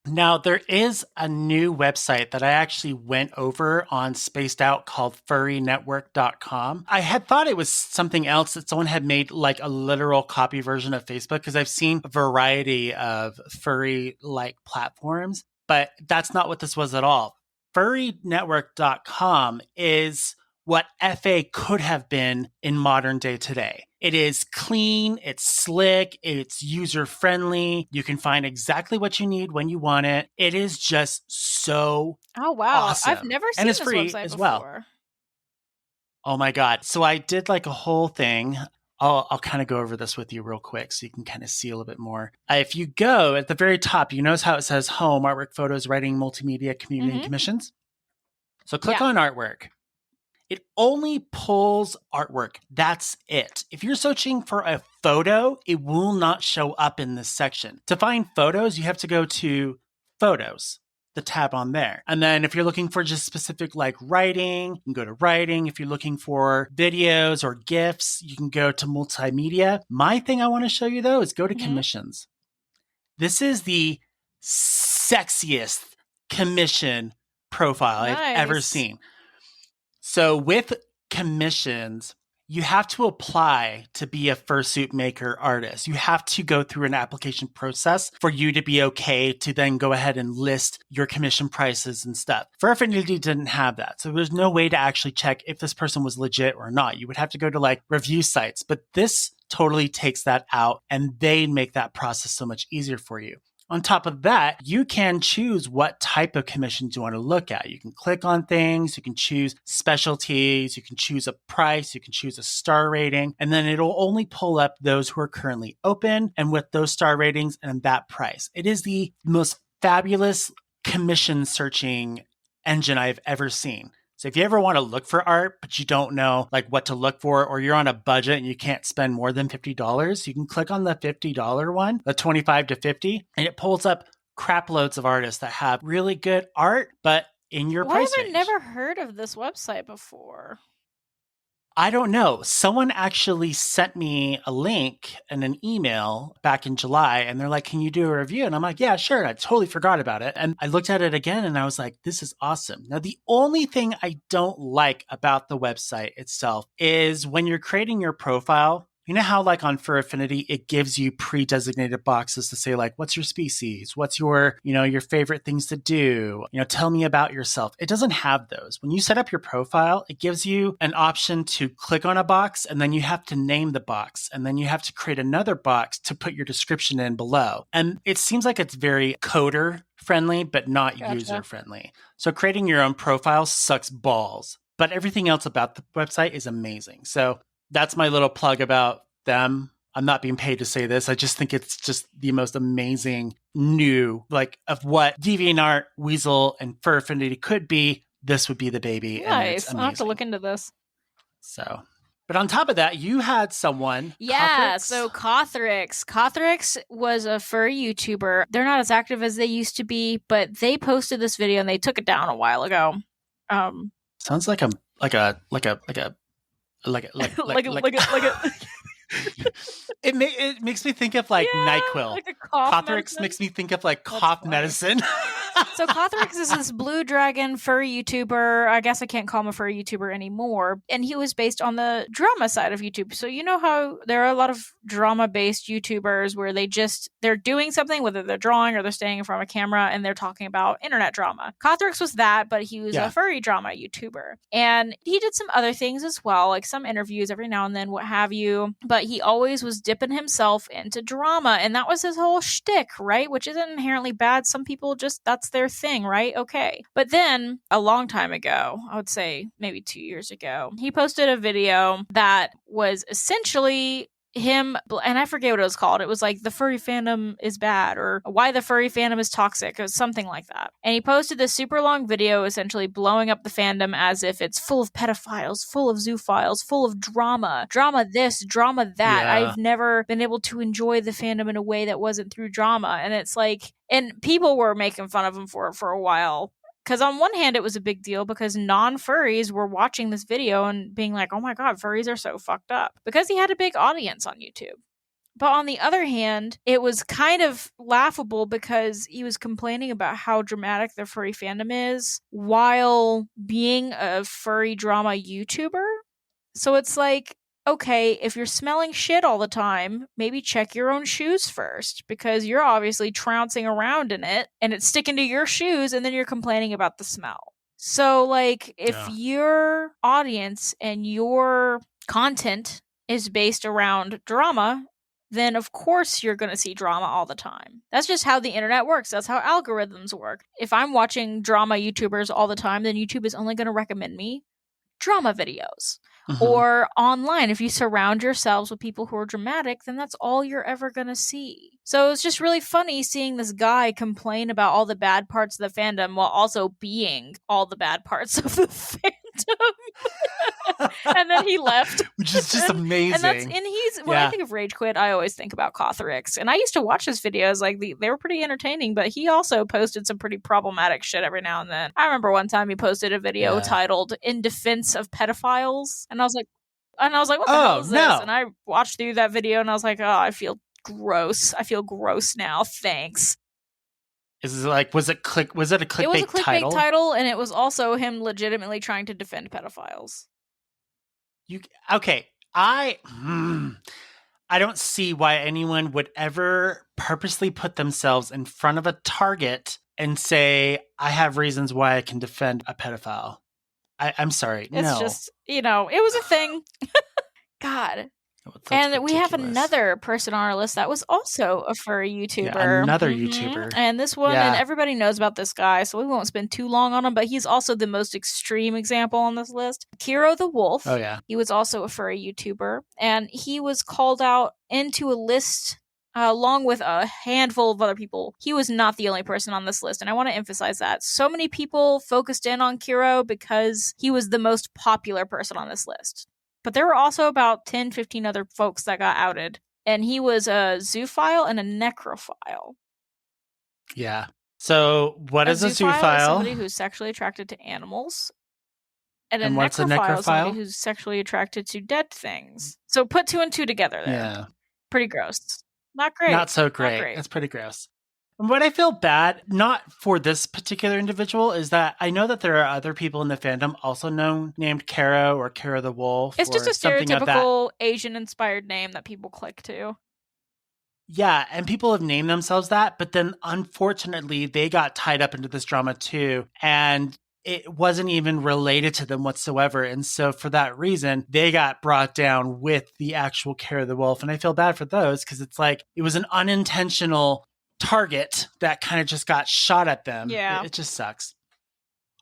Now, there is a new website that I actually went over on Spaced Out called furrynetwork.com. I had thought it was something else that someone had made a literal copy version of Facebook because I've seen a variety of furry-like platforms, but that's not what this was at all. Furrynetwork.com is what FA could have been in modern day today. It is clean, it's slick, it's user-friendly. You can find exactly what you need when you want it. It is just so awesome. I've never seen this free website as well. Before. Oh my God. So I did a whole thing. I'll kind of go over this with you real quick so you can kind of see a little bit more. If you go at the very top, you notice how it says home, artwork, photos, writing, multimedia, community, and commissions. So click on artwork. It only pulls artwork. That's it. If you're searching for a photo, it will not show up in this section. To find photos, you have to go to photos. the tab on there. And then if you're looking for just specific like writing, you can go to writing. If you're looking for videos or GIFs, you can go to multimedia. My thing I want to show you though is go to commissions. This is the sexiest commission profile I've ever seen. So with commissions, you have to apply to be a fursuit maker artist. You have to go through an application process for you to be okay to then go ahead and list your commission prices and stuff. Fur Affinity didn't have that. So there's no way to actually check if this person was legit or not. You would have to go to like review sites, but this totally takes that out and they make that process so much easier for you. On top of that, you can choose what type of commissions you want to look at. You can click on things, you can choose specialties, you can choose a price, you can choose a star rating, and then it'll only pull up those who are currently open and with those star ratings and that price. It is the most fabulous commission searching engine I've ever seen. So if you ever want to look for art, but you don't know like what to look for, or you're on a budget and you can't spend more than $50, you can click on the $50 one, the 25 to 50, and it pulls up crap loads of artists that have really good art, but in your price range. Why have I never heard of this website before? I don't know. Someone actually sent me a link and an email back in July, and they're like, can you do a review? And I'm like, yeah, sure. And I totally forgot about it. And I looked at it again and I was like, this is awesome. Now, the only thing I don't like about the website itself is when you're creating your profile, you know how like on Fur Affinity, it gives you pre-designated boxes to say like, what's your species? What's your, your favorite things to do? Tell me about yourself. It doesn't have those. When you set up your profile, it gives you an option to click on a box and then you have to name the box. And then you have to create another box to put your description in below. And it seems like it's very coder friendly, but not user friendly. So creating your own profile sucks balls, but everything else about the website is amazing. So that's my little plug about them. I'm not being paid to say this. I just think it's just the most amazing new, like of what DeviantArt, Weasel, and Fur Affinity could be. This would be the baby. Nice. And it's amazing. I'll have to look into this. So, but on top of that, you had someone. Yeah, so Skithiryx. Skithiryx was a furry YouTuber. They're not as active as they used to be, but they posted this video and they took it down a while ago. Sounds like it makes me think of like NyQuil. Like a cough Skithiryx makes me think of like cough medicine. So Skithiryx is this blue dragon furry YouTuber. I guess I can't call him a furry YouTuber anymore. And he was based on the drama side of YouTube. So you know how there are a lot of drama-based YouTubers where they're doing something, whether they're drawing or they're standing in front of a camera and they're talking about internet drama. Skithiryx was that, but he was a furry drama YouTuber. And he did some other things as well, like some interviews every now and then, what have you. But he always was dipping himself into drama. And that was his whole shtick, right? Which isn't inherently bad. Some people that's their thing, right? Okay. But then a long time ago, I would say maybe 2 years ago, he posted a video that was essentially him, and I forget what it was called. It was like the furry fandom is bad, or why the furry fandom is toxic, or something like that. And he posted this super long video essentially blowing up the fandom as if it's full of pedophiles, full of zoophiles, full of drama this, drama that. Yeah. I've never been able to enjoy the fandom in a way that wasn't through drama. And it's like, and people were making fun of him for it for a while. Because on one hand, it was a big deal because non-furries were watching this video and being like, oh my God, furries are so fucked up. Because he had a big audience on YouTube. But on the other hand, it was kind of laughable because he was complaining about how dramatic the furry fandom is while being a furry drama YouTuber. So it's like, okay, if you're smelling shit all the time, maybe check your own shoes first, because you're obviously trouncing around in it and it's sticking to your shoes and then you're complaining about the smell. So like if your audience and your content is based around drama, then of course you're going to see drama all the time. That's just how the internet works. That's how algorithms work. If I'm watching drama YouTubers all the time, then YouTube is only going to recommend me drama videos. Mm-hmm. Or online, if you surround yourselves with people who are dramatic, then that's all you're ever going to see. So it's just really funny seeing this guy complain about all the bad parts of the fandom while also being all the bad parts of the fandom. And then he left. Which is just amazing. And he's when I think of Rage Quit, I always think about Skithiryx. And I used to watch his videos, like they were pretty entertaining, but he also posted some pretty problematic shit every now and then. I remember one time he posted a video titled "In Defense of Pedophiles," and I was like, what the hell is this? And I watched through that video and I was like, oh, I feel gross. I feel gross now. Thanks. Was it a clickbait title? It was a clickbait title, and it was also him legitimately trying to defend pedophiles. I don't see why anyone would ever purposely put themselves in front of a target and say, I have reasons why I can defend a pedophile. I'm sorry. It's just, it was a thing. God. And we have another person on our list that was also a furry YouTuber. Yeah, another YouTuber. And this one, and everybody knows about this guy, so we won't spend too long on him, but he's also the most extreme example on this list. Kiro the Wolf. Oh, yeah. He was also a furry YouTuber, and he was called out into a list along with a handful of other people. He was not the only person on this list, and I want to emphasize that. So many people focused in on Kiro because he was the most popular person on this list. But there were also about 10, 15 other folks that got outed. And he was a zoophile and a necrophile. Yeah. So what is a zoophile? Is somebody who's sexually attracted to animals. And what's a necrophile? Is somebody who's sexually attracted to dead things. So put 2 and 2 together there. Yeah. Pretty gross. Not great. Not so great. That's pretty gross. What I feel bad, not for this particular individual, is that I know that there are other people in the fandom also named Kara or Kara the Wolf. It's just a stereotypical Asian-inspired name that people click to. Yeah, and people have named themselves that, but then unfortunately they got tied up into this drama too, and it wasn't even related to them whatsoever. And so for that reason, they got brought down with the actual Kara the Wolf. And I feel bad for those because it's like it was an unintentional target that kind of just got shot at them. Yeah. It just sucks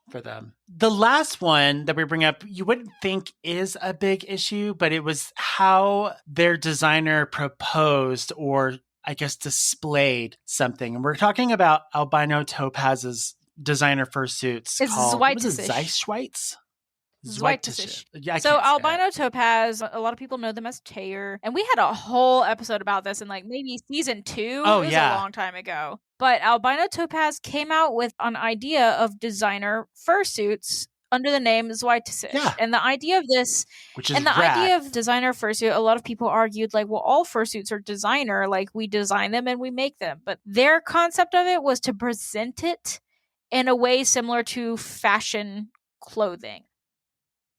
for them. The last one that we bring up, you wouldn't think is a big issue, but it was how their designer proposed or I guess displayed something. And we're talking about Albino Topaz's designer fursuits called Zeitschweiz? Zweitisch. Yeah, so Albino Topaz, a lot of people know them as Tayer. And we had a whole episode about this in like maybe season 2. Oh, it was a long time ago. But Albino Topaz came out with an idea of designer fursuits under the name Zweitisch. Yeah. And the idea of this, idea of designer fursuit, a lot of people argued like, well, all fursuits are designer. Like we design them and we make them. But their concept of it was to present it in a way similar to fashion clothing.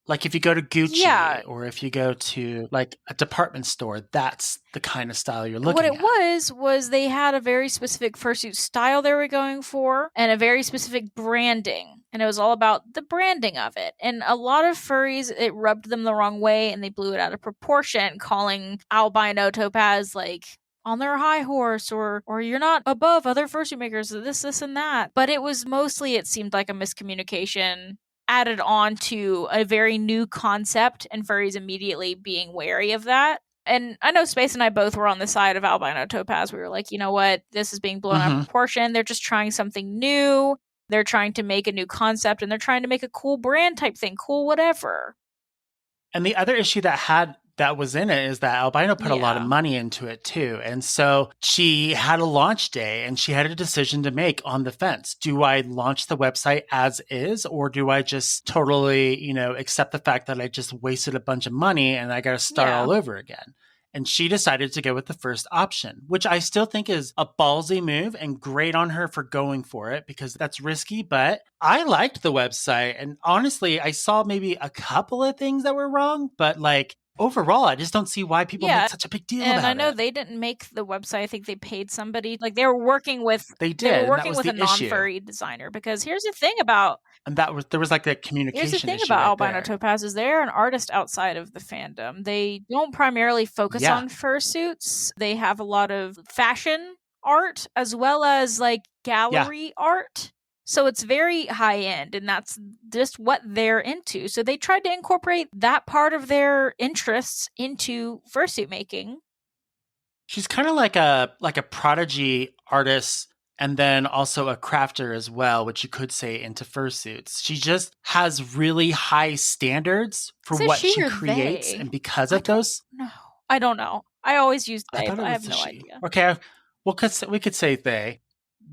Like if you go to Gucci or if you go to like a department store, that's the kind of style you're looking at. What it was they had a very specific fursuit style they were going for and a very specific branding. And it was all about the branding of it. And a lot of furries, it rubbed them the wrong way and they blew it out of proportion, calling Albino Topaz like on their high horse or you're not above other fursuit makers, this and that. But it was mostly, it seemed like a miscommunication added on to a very new concept and furries immediately being wary of that. And I know Space and I both were on the side of Albino Topaz. We were like, you know what? This is being blown out of proportion. They're just trying something new. They're trying to make a new concept and they're trying to make a cool brand type thing, cool whatever. And the other issue that was in it is that Albino put a lot of money into it too. And so she had a launch day and she had a decision to make on the fence. Do I launch the website as is, or do I just totally, accept the fact that I just wasted a bunch of money and I got to start all over again? And she decided to go with the first option, which I still think is a ballsy move and great on her for going for it because that's risky. But I liked the website. And honestly, I saw maybe a couple of things that were wrong, but like, overall, I just don't see why people make such a big deal about it. And I know they didn't make the website. I think they paid somebody. Like they were working with a non-furry designer because here's the thing about there was like a communication issue. Here's the thing about Albino Topaz is they're an artist outside of the fandom. They don't primarily focus on fursuits. They have a lot of fashion art as well as like gallery art. So it's very high end, and that's just what they're into. So they tried to incorporate that part of their interests into fursuit making. She's kind of like a prodigy artist and then also a crafter as well, which you could say into fursuits. She just has really high standards for Is it what she she or creates. they? And because I of don't those, know. I don't know. I always use I they, thought but it I was have the no she. idea. Okay, well, we could say they.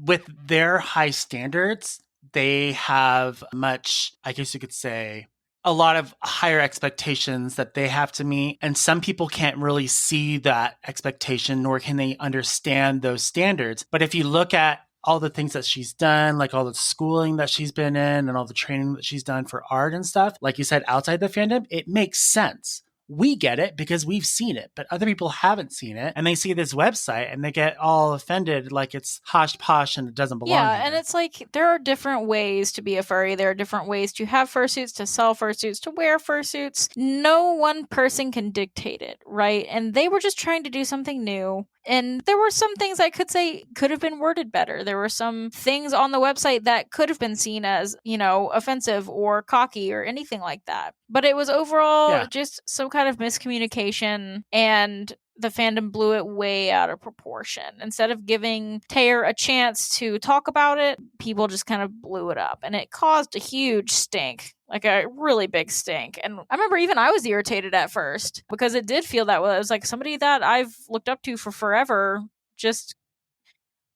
With their high standards, they have much, I guess you could say, a lot of higher expectations that they have to meet. And some people can't really see that expectation, nor can they understand those standards. But if you look at all the things that she's done, like all the schooling that she's been in and all the training that she's done for art and stuff, like you said, outside the fandom, it makes sense. We get it because we've seen it, but other people haven't seen it and they see this website and they get all offended like it's hosh posh and it doesn't belong Yeah, here. and it's like there are different ways to be a furry. There are different ways to have fursuits, to sell fursuits, to wear fursuits. No one person can dictate it, right? And they were just trying to do something new. And there were some things I could say could have been worded better. There were some things on the website that could have been seen as, offensive or cocky or anything like that. But it was overall just some kind of miscommunication, and the fandom blew it way out of proportion. Instead of giving Taylor a chance to talk about it, people just kind of blew it up. And it caused a huge stink, like a really big stink. And I remember even I was irritated at first because it did feel that way. It was like somebody that I've looked up to for forever just.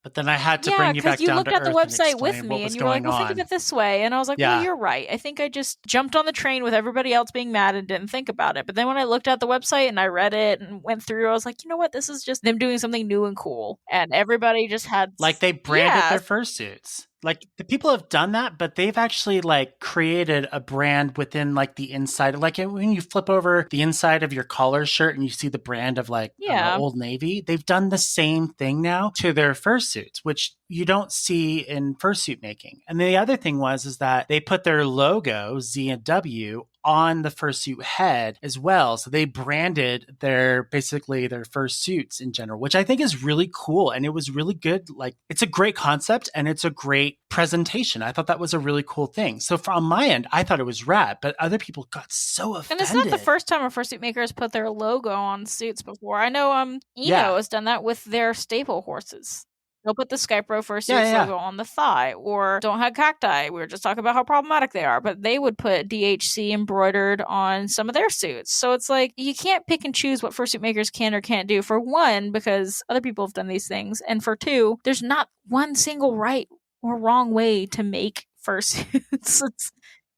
But then I had to Yeah, bring you because back you down looked to at the earth and website with explain what me was and you were like, going well, think of on. it this way. And I was like, well, you're right. I think I just jumped on the train with everybody else being mad and didn't think about it. But then when I looked at the website and I read it and went through, I was like, you know what? This is just them doing something new and cool. And everybody just had. Like they branded their fursuits. Like the people have done that, but they've actually like created a brand within like the inside. Like when you flip over the inside of your collar shirt and you see the brand of like, I don't know, Old Navy, they've done the same thing now to their fursuits, which you don't see in fursuit making. And the other thing is that they put their logo, Z and W, on the fursuit head as well. So they branded their fursuits in general, which I think is really cool. And it was really good. Like it's a great concept and it's a great presentation. I thought that was a really cool thing. So from my end, I thought it was rad, but other people got so offended. And it's not the first time a fursuit maker has put their logo on suits before. I know Eno has done that with their staple horses. They'll put the Sparrow fursuits logo on the thigh, or Don't Have Cacti. We were just talking about how problematic they are, but they would put DHC embroidered on some of their suits. So it's like you can't pick and choose what fursuit makers can or can't do. For one, because other people have done these things, and for two, there's not one single right or wrong way to make fursuits.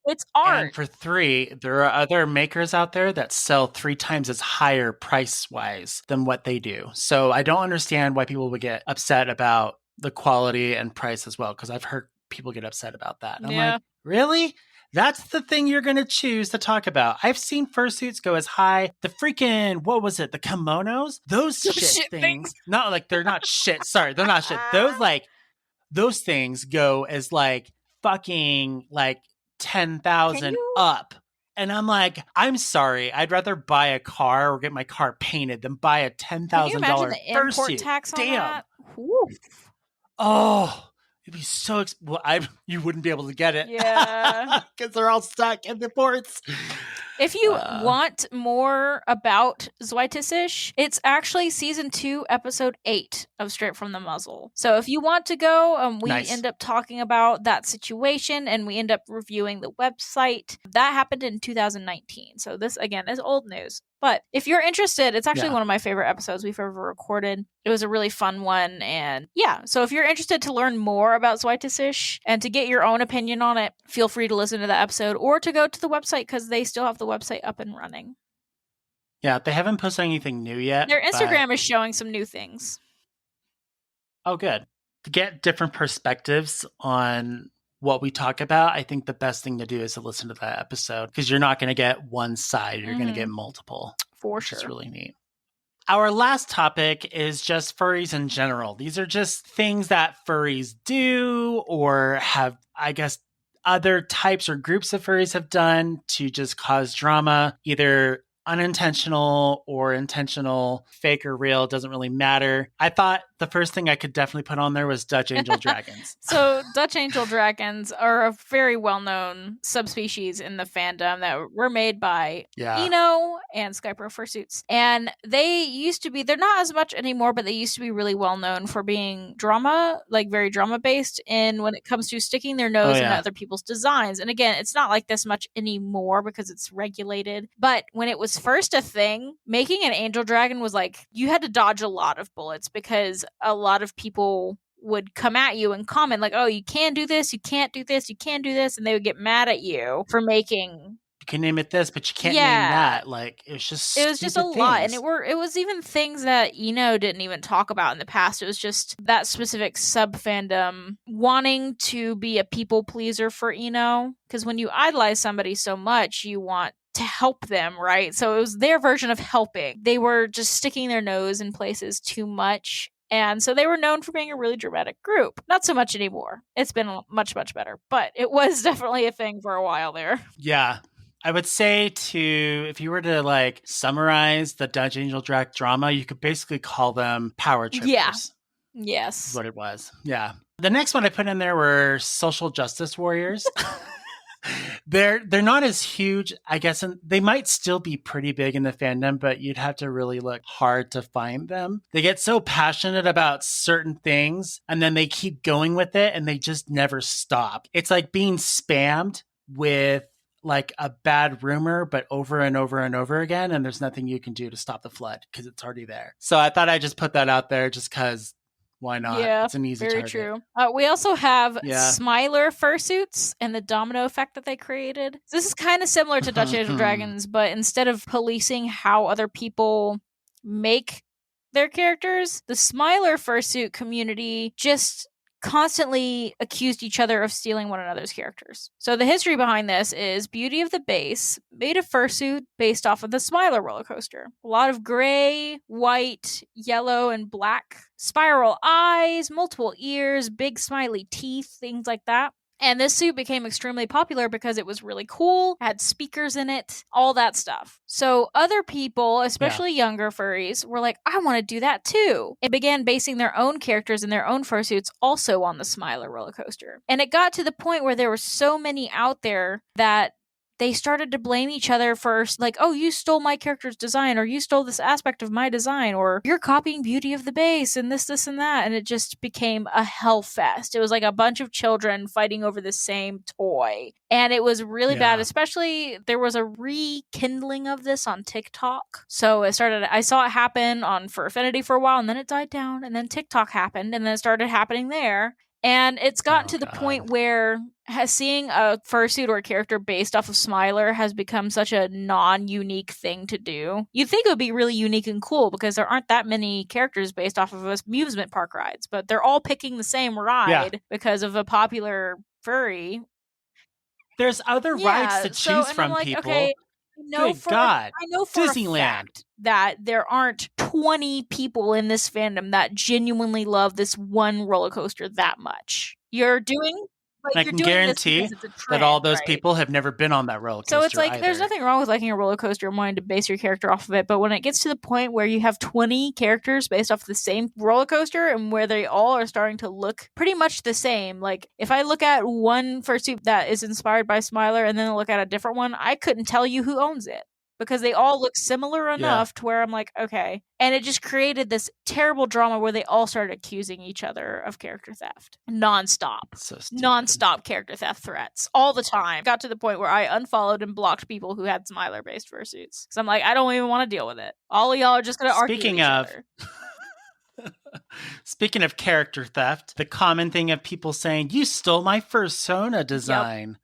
It's art. And for three, there are other makers out there that sell 3 times as higher price wise than what they do. So I don't understand why people would get upset about the quality and price as well, because I've heard people get upset about that. And I'm like, really? That's the thing you're going to choose to talk about. I've seen fursuits go as high. The freaking, what was it? The kimonos? Those shit things. Not like they're not shit. Sorry, they're not shit. Those things go as like fucking like 10,000 up. And I'm like, I'm sorry. I'd rather buy a car or get my car painted than buy a $10,000 Can you imagine the import fursuit. tax on Damn. that? Woof. Oh, it'd be so you wouldn't be able to get it. Yeah. Because they're all stuck in the ports. If you want more about Skithiryx, it's actually season 2, episode 8 of Straight from the Muzzle. So if you want to go, we end up talking about that situation and we end up reviewing the website. That happened in 2019. So this, again, is old news. But if you're interested, it's actually one of my favorite episodes we've ever recorded. It was a really fun one. And so if you're interested to learn more about Skithiryx and to get your own opinion on it, feel free to listen to the episode or to go to the website because they still have the website up and running. Yeah, they haven't posted anything new yet. Their Instagram is showing some new things. Oh, good. To get different perspectives on what we talk about, I think the best thing to do is to listen to that episode because you're not going to get one side. You're going to get multiple. For sure. Which is really neat. Our last topic is just furries in general. These are just things that furries do or have, I guess, other types or groups of furries have done to just cause drama, either unintentional or intentional, fake or real, doesn't really matter. I thought the first thing I could definitely put on there was Dutch Angel Dragons. So Dutch Angel Dragons are a very well-known subspecies in the fandom that were made by Eno and Skypro Fursuits. And they used to be, they're not as much anymore, but they used to be really well-known for being drama, like very drama-based in when it comes to sticking their nose into other people's designs. And again, it's not like this much anymore because it's regulated. But when it was first a thing, making an angel dragon was like, you had to dodge a lot of bullets because a lot of people would come at you and comment like, oh, you can do this, you can't do this, you can't do this, and they would get mad at you for making. You can name it this, but you can't name that. Like, it was just a lot, and it was even things that Eno didn't even talk about in the past. It was just that specific sub fandom wanting to be a people pleaser for Eno, because when you idolize somebody so much, you want to help them, right? So it was their version of helping. They were just sticking their nose in places too much. And so they were known for being a really dramatic group. Not so much anymore. It's been much, much better. But it was definitely a thing for a while there. Yeah. I would say if you were to like summarize the Dutch Angel Drag drama, you could basically call them power trippers. Yeah. Yes. Is what it was. Yeah. The next one I put in there were social justice warriors. They're not as huge, I guess, and they might still be pretty big in the fandom, but you'd have to really look hard to find them. They get so passionate about certain things, and then they keep going with it, and they just never stop. It's like being spammed with like a bad rumor, but over and over and over again, and there's nothing you can do to stop the flood because it's already there. So I thought I'd just put that out there just because why not? Yeah, it's an easy very target. True. We also have Smiler fursuits and the domino effect that they created. This is kind of similar to Dutch Angel Dragons, but instead of policing how other people make their characters, the Smiler fursuit community just constantly accused each other of stealing one another's characters. So the history behind this is Beauty of the Base made a fursuit based off of the Smiler roller coaster. A lot of gray, white, yellow, and black spiral eyes, multiple ears, big smiley teeth, things like that. And this suit became extremely popular because it was really cool, had speakers in it, all that stuff. So other people, especially younger furries, were like, I want to do that too. And began basing their own characters and their own fursuits also on the Smiler roller coaster. And it got to the point where there were so many out there that they started to blame each other for, like, oh, you stole my character's design, or you stole this aspect of my design, or you're copying Beauty of the Base, and this, and that. And it just became a hell fest. It was like a bunch of children fighting over the same toy. And it was really bad, especially there was a rekindling of this on TikTok. So I saw it happen on For Affinity for a while, and then it died down, and then TikTok happened, and then it started happening there. And it's gotten to the point where seeing a fursuit or a character based off of Smiler has become such a non-unique thing to do. You'd think it would be really unique and cool because there aren't that many characters based off of amusement park rides, but they're all picking the same ride because of a popular furry. There's other rides to choose from, like, people. Okay, I know for Disneyland. A fact that there aren't 20 people in this fandom that genuinely love this one roller coaster that much. You're doing... I can guarantee that all those people have never been on that roller coaster. So it's like, there's nothing wrong with liking a roller coaster and wanting to base your character off of it, but when it gets to the point where you have 20 characters based off the same roller coaster and where they all are starting to look pretty much the same, like if I look at one fursuit that is inspired by Smiler and then look at a different one, I couldn't tell you who owns it. Because they all look similar enough to where I'm like, okay. And it just created this terrible drama where they all started accusing each other of character theft. Nonstop. So nonstop character theft threats. All the time. Got to the point where I unfollowed and blocked people who had Smiler-based fursuits. Because I'm like, I don't even want to deal with it. All of y'all are just going to argue with each other. Speaking of character theft, the common thing of people saying, you stole my fursona design. Yep.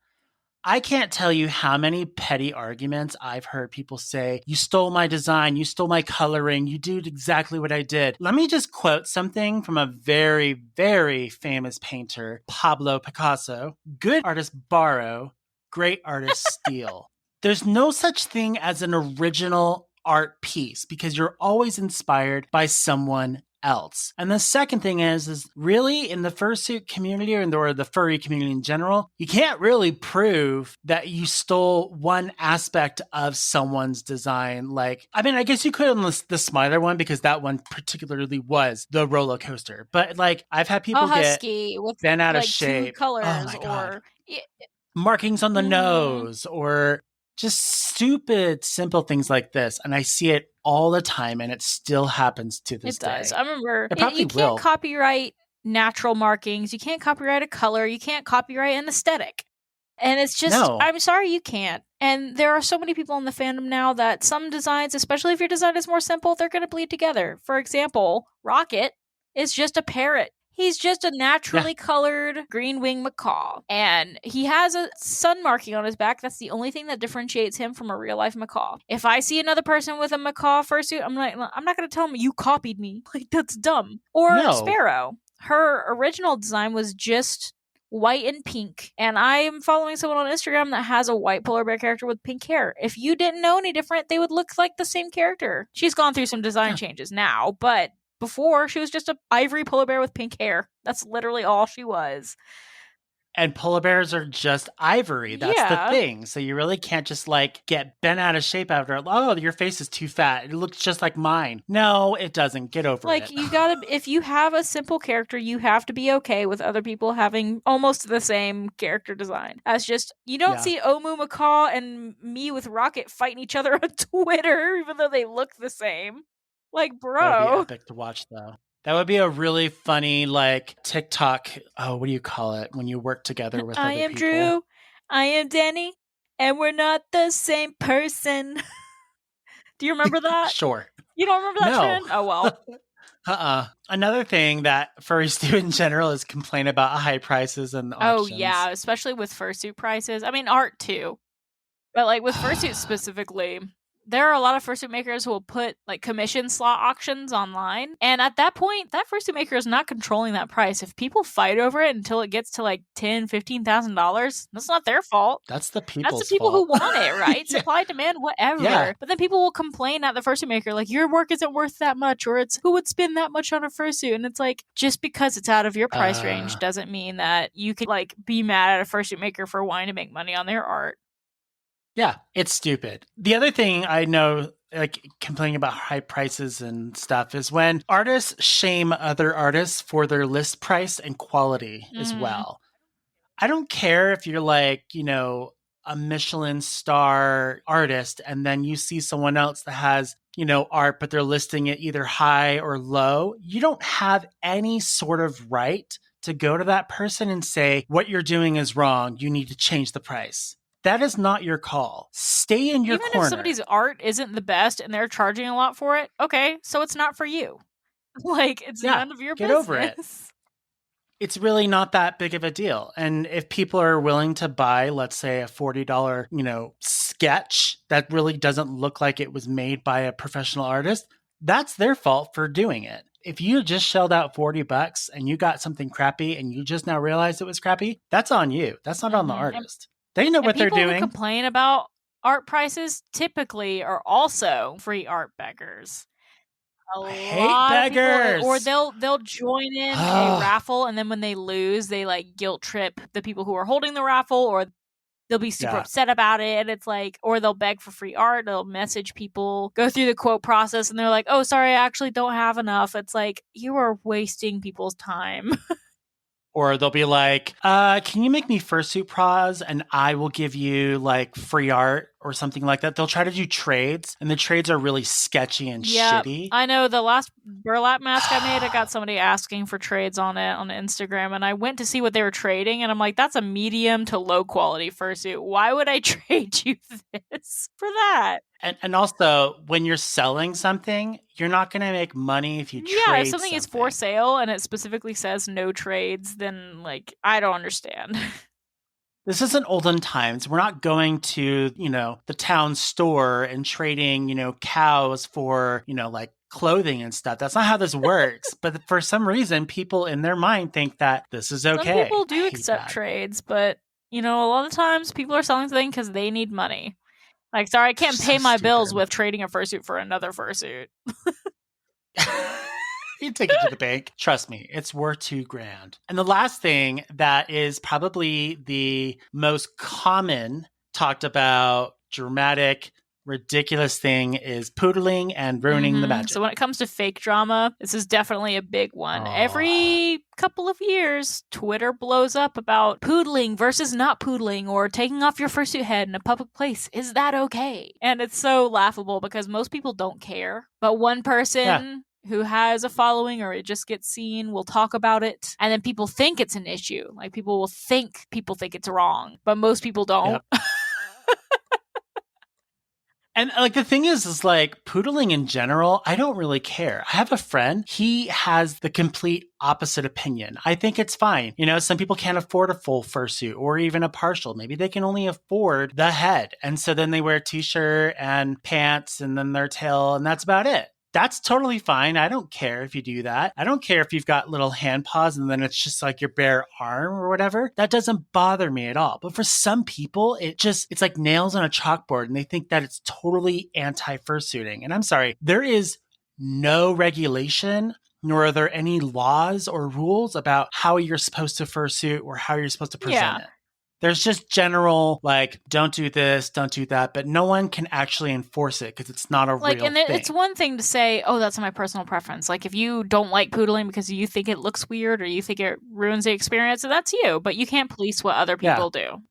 I can't tell you how many petty arguments I've heard people say, you stole my design, you stole my coloring, you did exactly what I did. Let me just quote something from a very, very famous painter, Pablo Picasso. Good artists borrow, great artists steal. There's no such thing as an original art piece because you're always inspired by someone else. And the second thing is really in the fursuit community or the furry community in general, you can't really prove that you stole one aspect of someone's design. Like, I mean, I guess you could on the Smiler one because that one particularly was the roller coaster. But like, I've had people a get husky with bent out of like two shape. Oh colors my God. or Markings on the Mhm. nose or just stupid, simple things like this. And I see it all the time and it still happens to this It does. day. I remember It probably you can't will. copyright natural markings. You can't copyright a color. You can't copyright an aesthetic. And it's just, No. I'm sorry you can't. And there are so many people in the fandom now that some designs, especially if your design is more simple, they're going to bleed together. For example, Rocket is just a parrot. He's just a Yeah. naturally colored green wing macaw. And he has a sun marking on his back. That's the only thing that differentiates him from a real life macaw. If I see another person with a macaw fursuit, I'm not going to tell him you copied me. Like, that's dumb. Or No. Sparrow. Her original design was just white and pink. And I am following someone on Instagram that has a white polar bear character with pink hair. If you didn't know any different, they would look like the same character. She's gone through some design changes now, but before she was just a ivory polar bear with pink hair. That's literally all she was. And polar bears are just ivory. That's the thing. So you really can't just like get bent out of shape after, oh, your face is too fat. It looks just like mine. No, it doesn't. Get over it. Like, you gotta, if you have a simple character, you have to be okay with other people having almost the same character design. As just, you don't see Omu Macaw and me with Rocket fighting each other on Twitter, even though they look the same. Like, bro. That would be epic to watch, though. That would be a really funny, like, TikTok. Oh, what do you call it when you work together with other people? I am Drew. I am Danny. And we're not the same person. Do you remember that? Sure. You don't remember that trend? Oh, well. Another thing that furries do in general is complain about high prices and auctions. Oh, yeah. Especially with fursuit prices. I mean, art, too. But, like, with fursuit specifically, there are a lot of fursuit makers who will put like commission slot auctions online. And at that point, that fursuit maker is not controlling that price. If people fight over it until it gets to like $10,000, $15,000, that's not their fault. That's the people's That's the people fault. who want it, right? Yeah. Supply, demand, whatever. Yeah. But then people will complain at the fursuit maker, like, your work isn't worth that much, or it's who would spend that much on a fursuit? And it's like, just because it's out of your price range doesn't mean that you could like be mad at a fursuit maker for wanting to make money on their art. Yeah, it's stupid. The other thing I know, like complaining about high prices and stuff, is when artists shame other artists for their list price and quality as well. I don't care if you're like, you know, a Michelin star artist and then you see someone else that has, you know, art, but they're listing it either high or low. You don't have any sort of right to go to that person and say, what you're doing is wrong. You need to change the price. That is not your call. Stay in your corner. Even if somebody's art isn't the best and they're charging a lot for it, okay, so it's not for you. Like, it's none of your business. Get over it. It's really not that big of a deal. And if people are willing to buy, let's say, a $40, you know, sketch that really doesn't look like it was made by a professional artist, that's their fault for doing it. If you just shelled out $40 and you got something crappy and you just now realized it was crappy, that's on you. That's not on the artist. They know what they're doing. People who complain about art prices typically are also free art beggars. I hate beggars. Or they'll join in a raffle, and then when they lose, they like guilt trip the people who are holding the raffle, or they'll be super upset about it. And it's like, or they'll beg for free art. They'll message people, go through the quote process, and they're like, "Oh, sorry, I actually don't have enough." It's like, you are wasting people's time. Or they'll be like, can you make me fursuit pros and I will give you like free art or something like that. They'll try to do trades and the trades are really sketchy and shitty. I know the last burlap mask I made, I got somebody asking for trades on it on Instagram, and I went to see what they were trading, and I'm like, that's a medium to low quality fursuit. Why would I trade you this for that? And also, when you're selling something, you're not going to make money if you trade something. Yeah, if something is for sale and it specifically says no trades, then, like, I don't understand. This isn't olden times. We're not going to, you know, the town store and trading, you know, cows for, you know, like clothing and stuff. That's not how this works. But for some reason, people in their mind think that this is okay. Some people do accept trades, but, you know, a lot of times people are selling something because they need money. Like, sorry, I can't pay my bills with trading a fursuit for another fursuit. You take it to the bank. Trust me, it's worth $2,000. And the last thing that is probably the most common talked about dramatic, ridiculous thing is poodling and ruining the magic. So when it comes to fake drama, this is definitely a big one. Every couple of years, Twitter blows up about poodling versus not poodling or taking off your fursuit head in a public place. Is that okay? And it's so laughable because most people don't care. But one person who has a following or it just gets seen will talk about it. And then people think it's an issue. Like people think it's wrong. But most people don't. Yep. And like the thing is like poodling in general, I don't really care. I have a friend, he has the complete opposite opinion. I think it's fine. You know, some people can't afford a full fursuit or even a partial. Maybe they can only afford the head. And so then they wear a t-shirt and pants and then their tail and that's about it. That's totally fine. I don't care if you do that. I don't care if you've got little hand paws and then it's just like your bare arm or whatever. That doesn't bother me at all. But for some people, it's like nails on a chalkboard and they think that it's totally anti-fursuiting. And I'm sorry, there is no regulation nor are there any laws or rules about how you're supposed to fursuit or how you're supposed to present it. There's just general, like, don't do this, don't do that, but no one can actually enforce it because it's not a real thing. It's one thing to say, oh, that's my personal preference. Like, if you don't like poodling because you think it looks weird or you think it ruins the experience, that's you, but you can't police what other people do.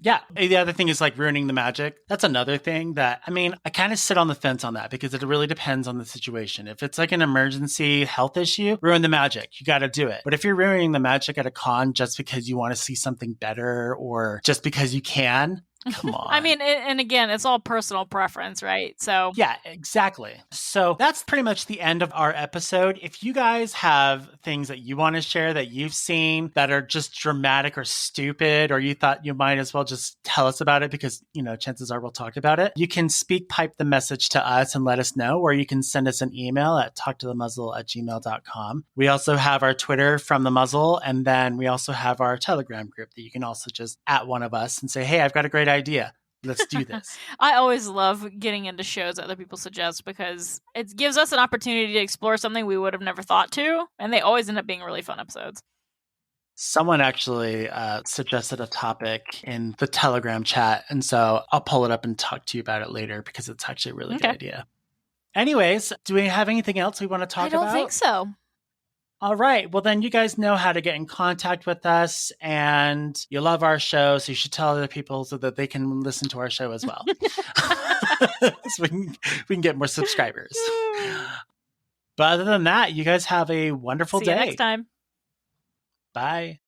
Yeah. The other thing is like ruining the magic. That's another thing that, I mean, I kind of sit on the fence on that because it really depends on the situation. If it's like an emergency health issue, ruin the magic. You got to do it. But if you're ruining the magic at a con just because you want to see something better or just because you can, come on. I mean, and again, it's all personal preference, right? So yeah, exactly. So that's pretty much the end of our episode. If you guys have things that you want to share that you've seen that are just dramatic or stupid, or you thought you might as well just tell us about it because, you know, chances are we'll talk about it, you can speak pipe the message to us and let us know, or you can send us an email at talktothemuzzle@gmail.com. We also have our Twitter from the muzzle, and then we also have our Telegram group that you can also just at one of us and say, hey, I've got a great idea. Let's do this. I always love getting into shows that other people suggest because it gives us an opportunity to explore something we would have never thought to, and they always end up being really fun episodes. Someone actually suggested a topic in the Telegram chat, and so I'll pull it up and talk to you about it later because it's actually a really good idea. Anyways, do we have anything else we want to talk about? I don't think so. All right. Well, then you guys know how to get in contact with us, and you love our show, so you should tell other people so that they can listen to our show as well. So we can get more subscribers. But other than that, you guys have a wonderful day. See you next time. Bye.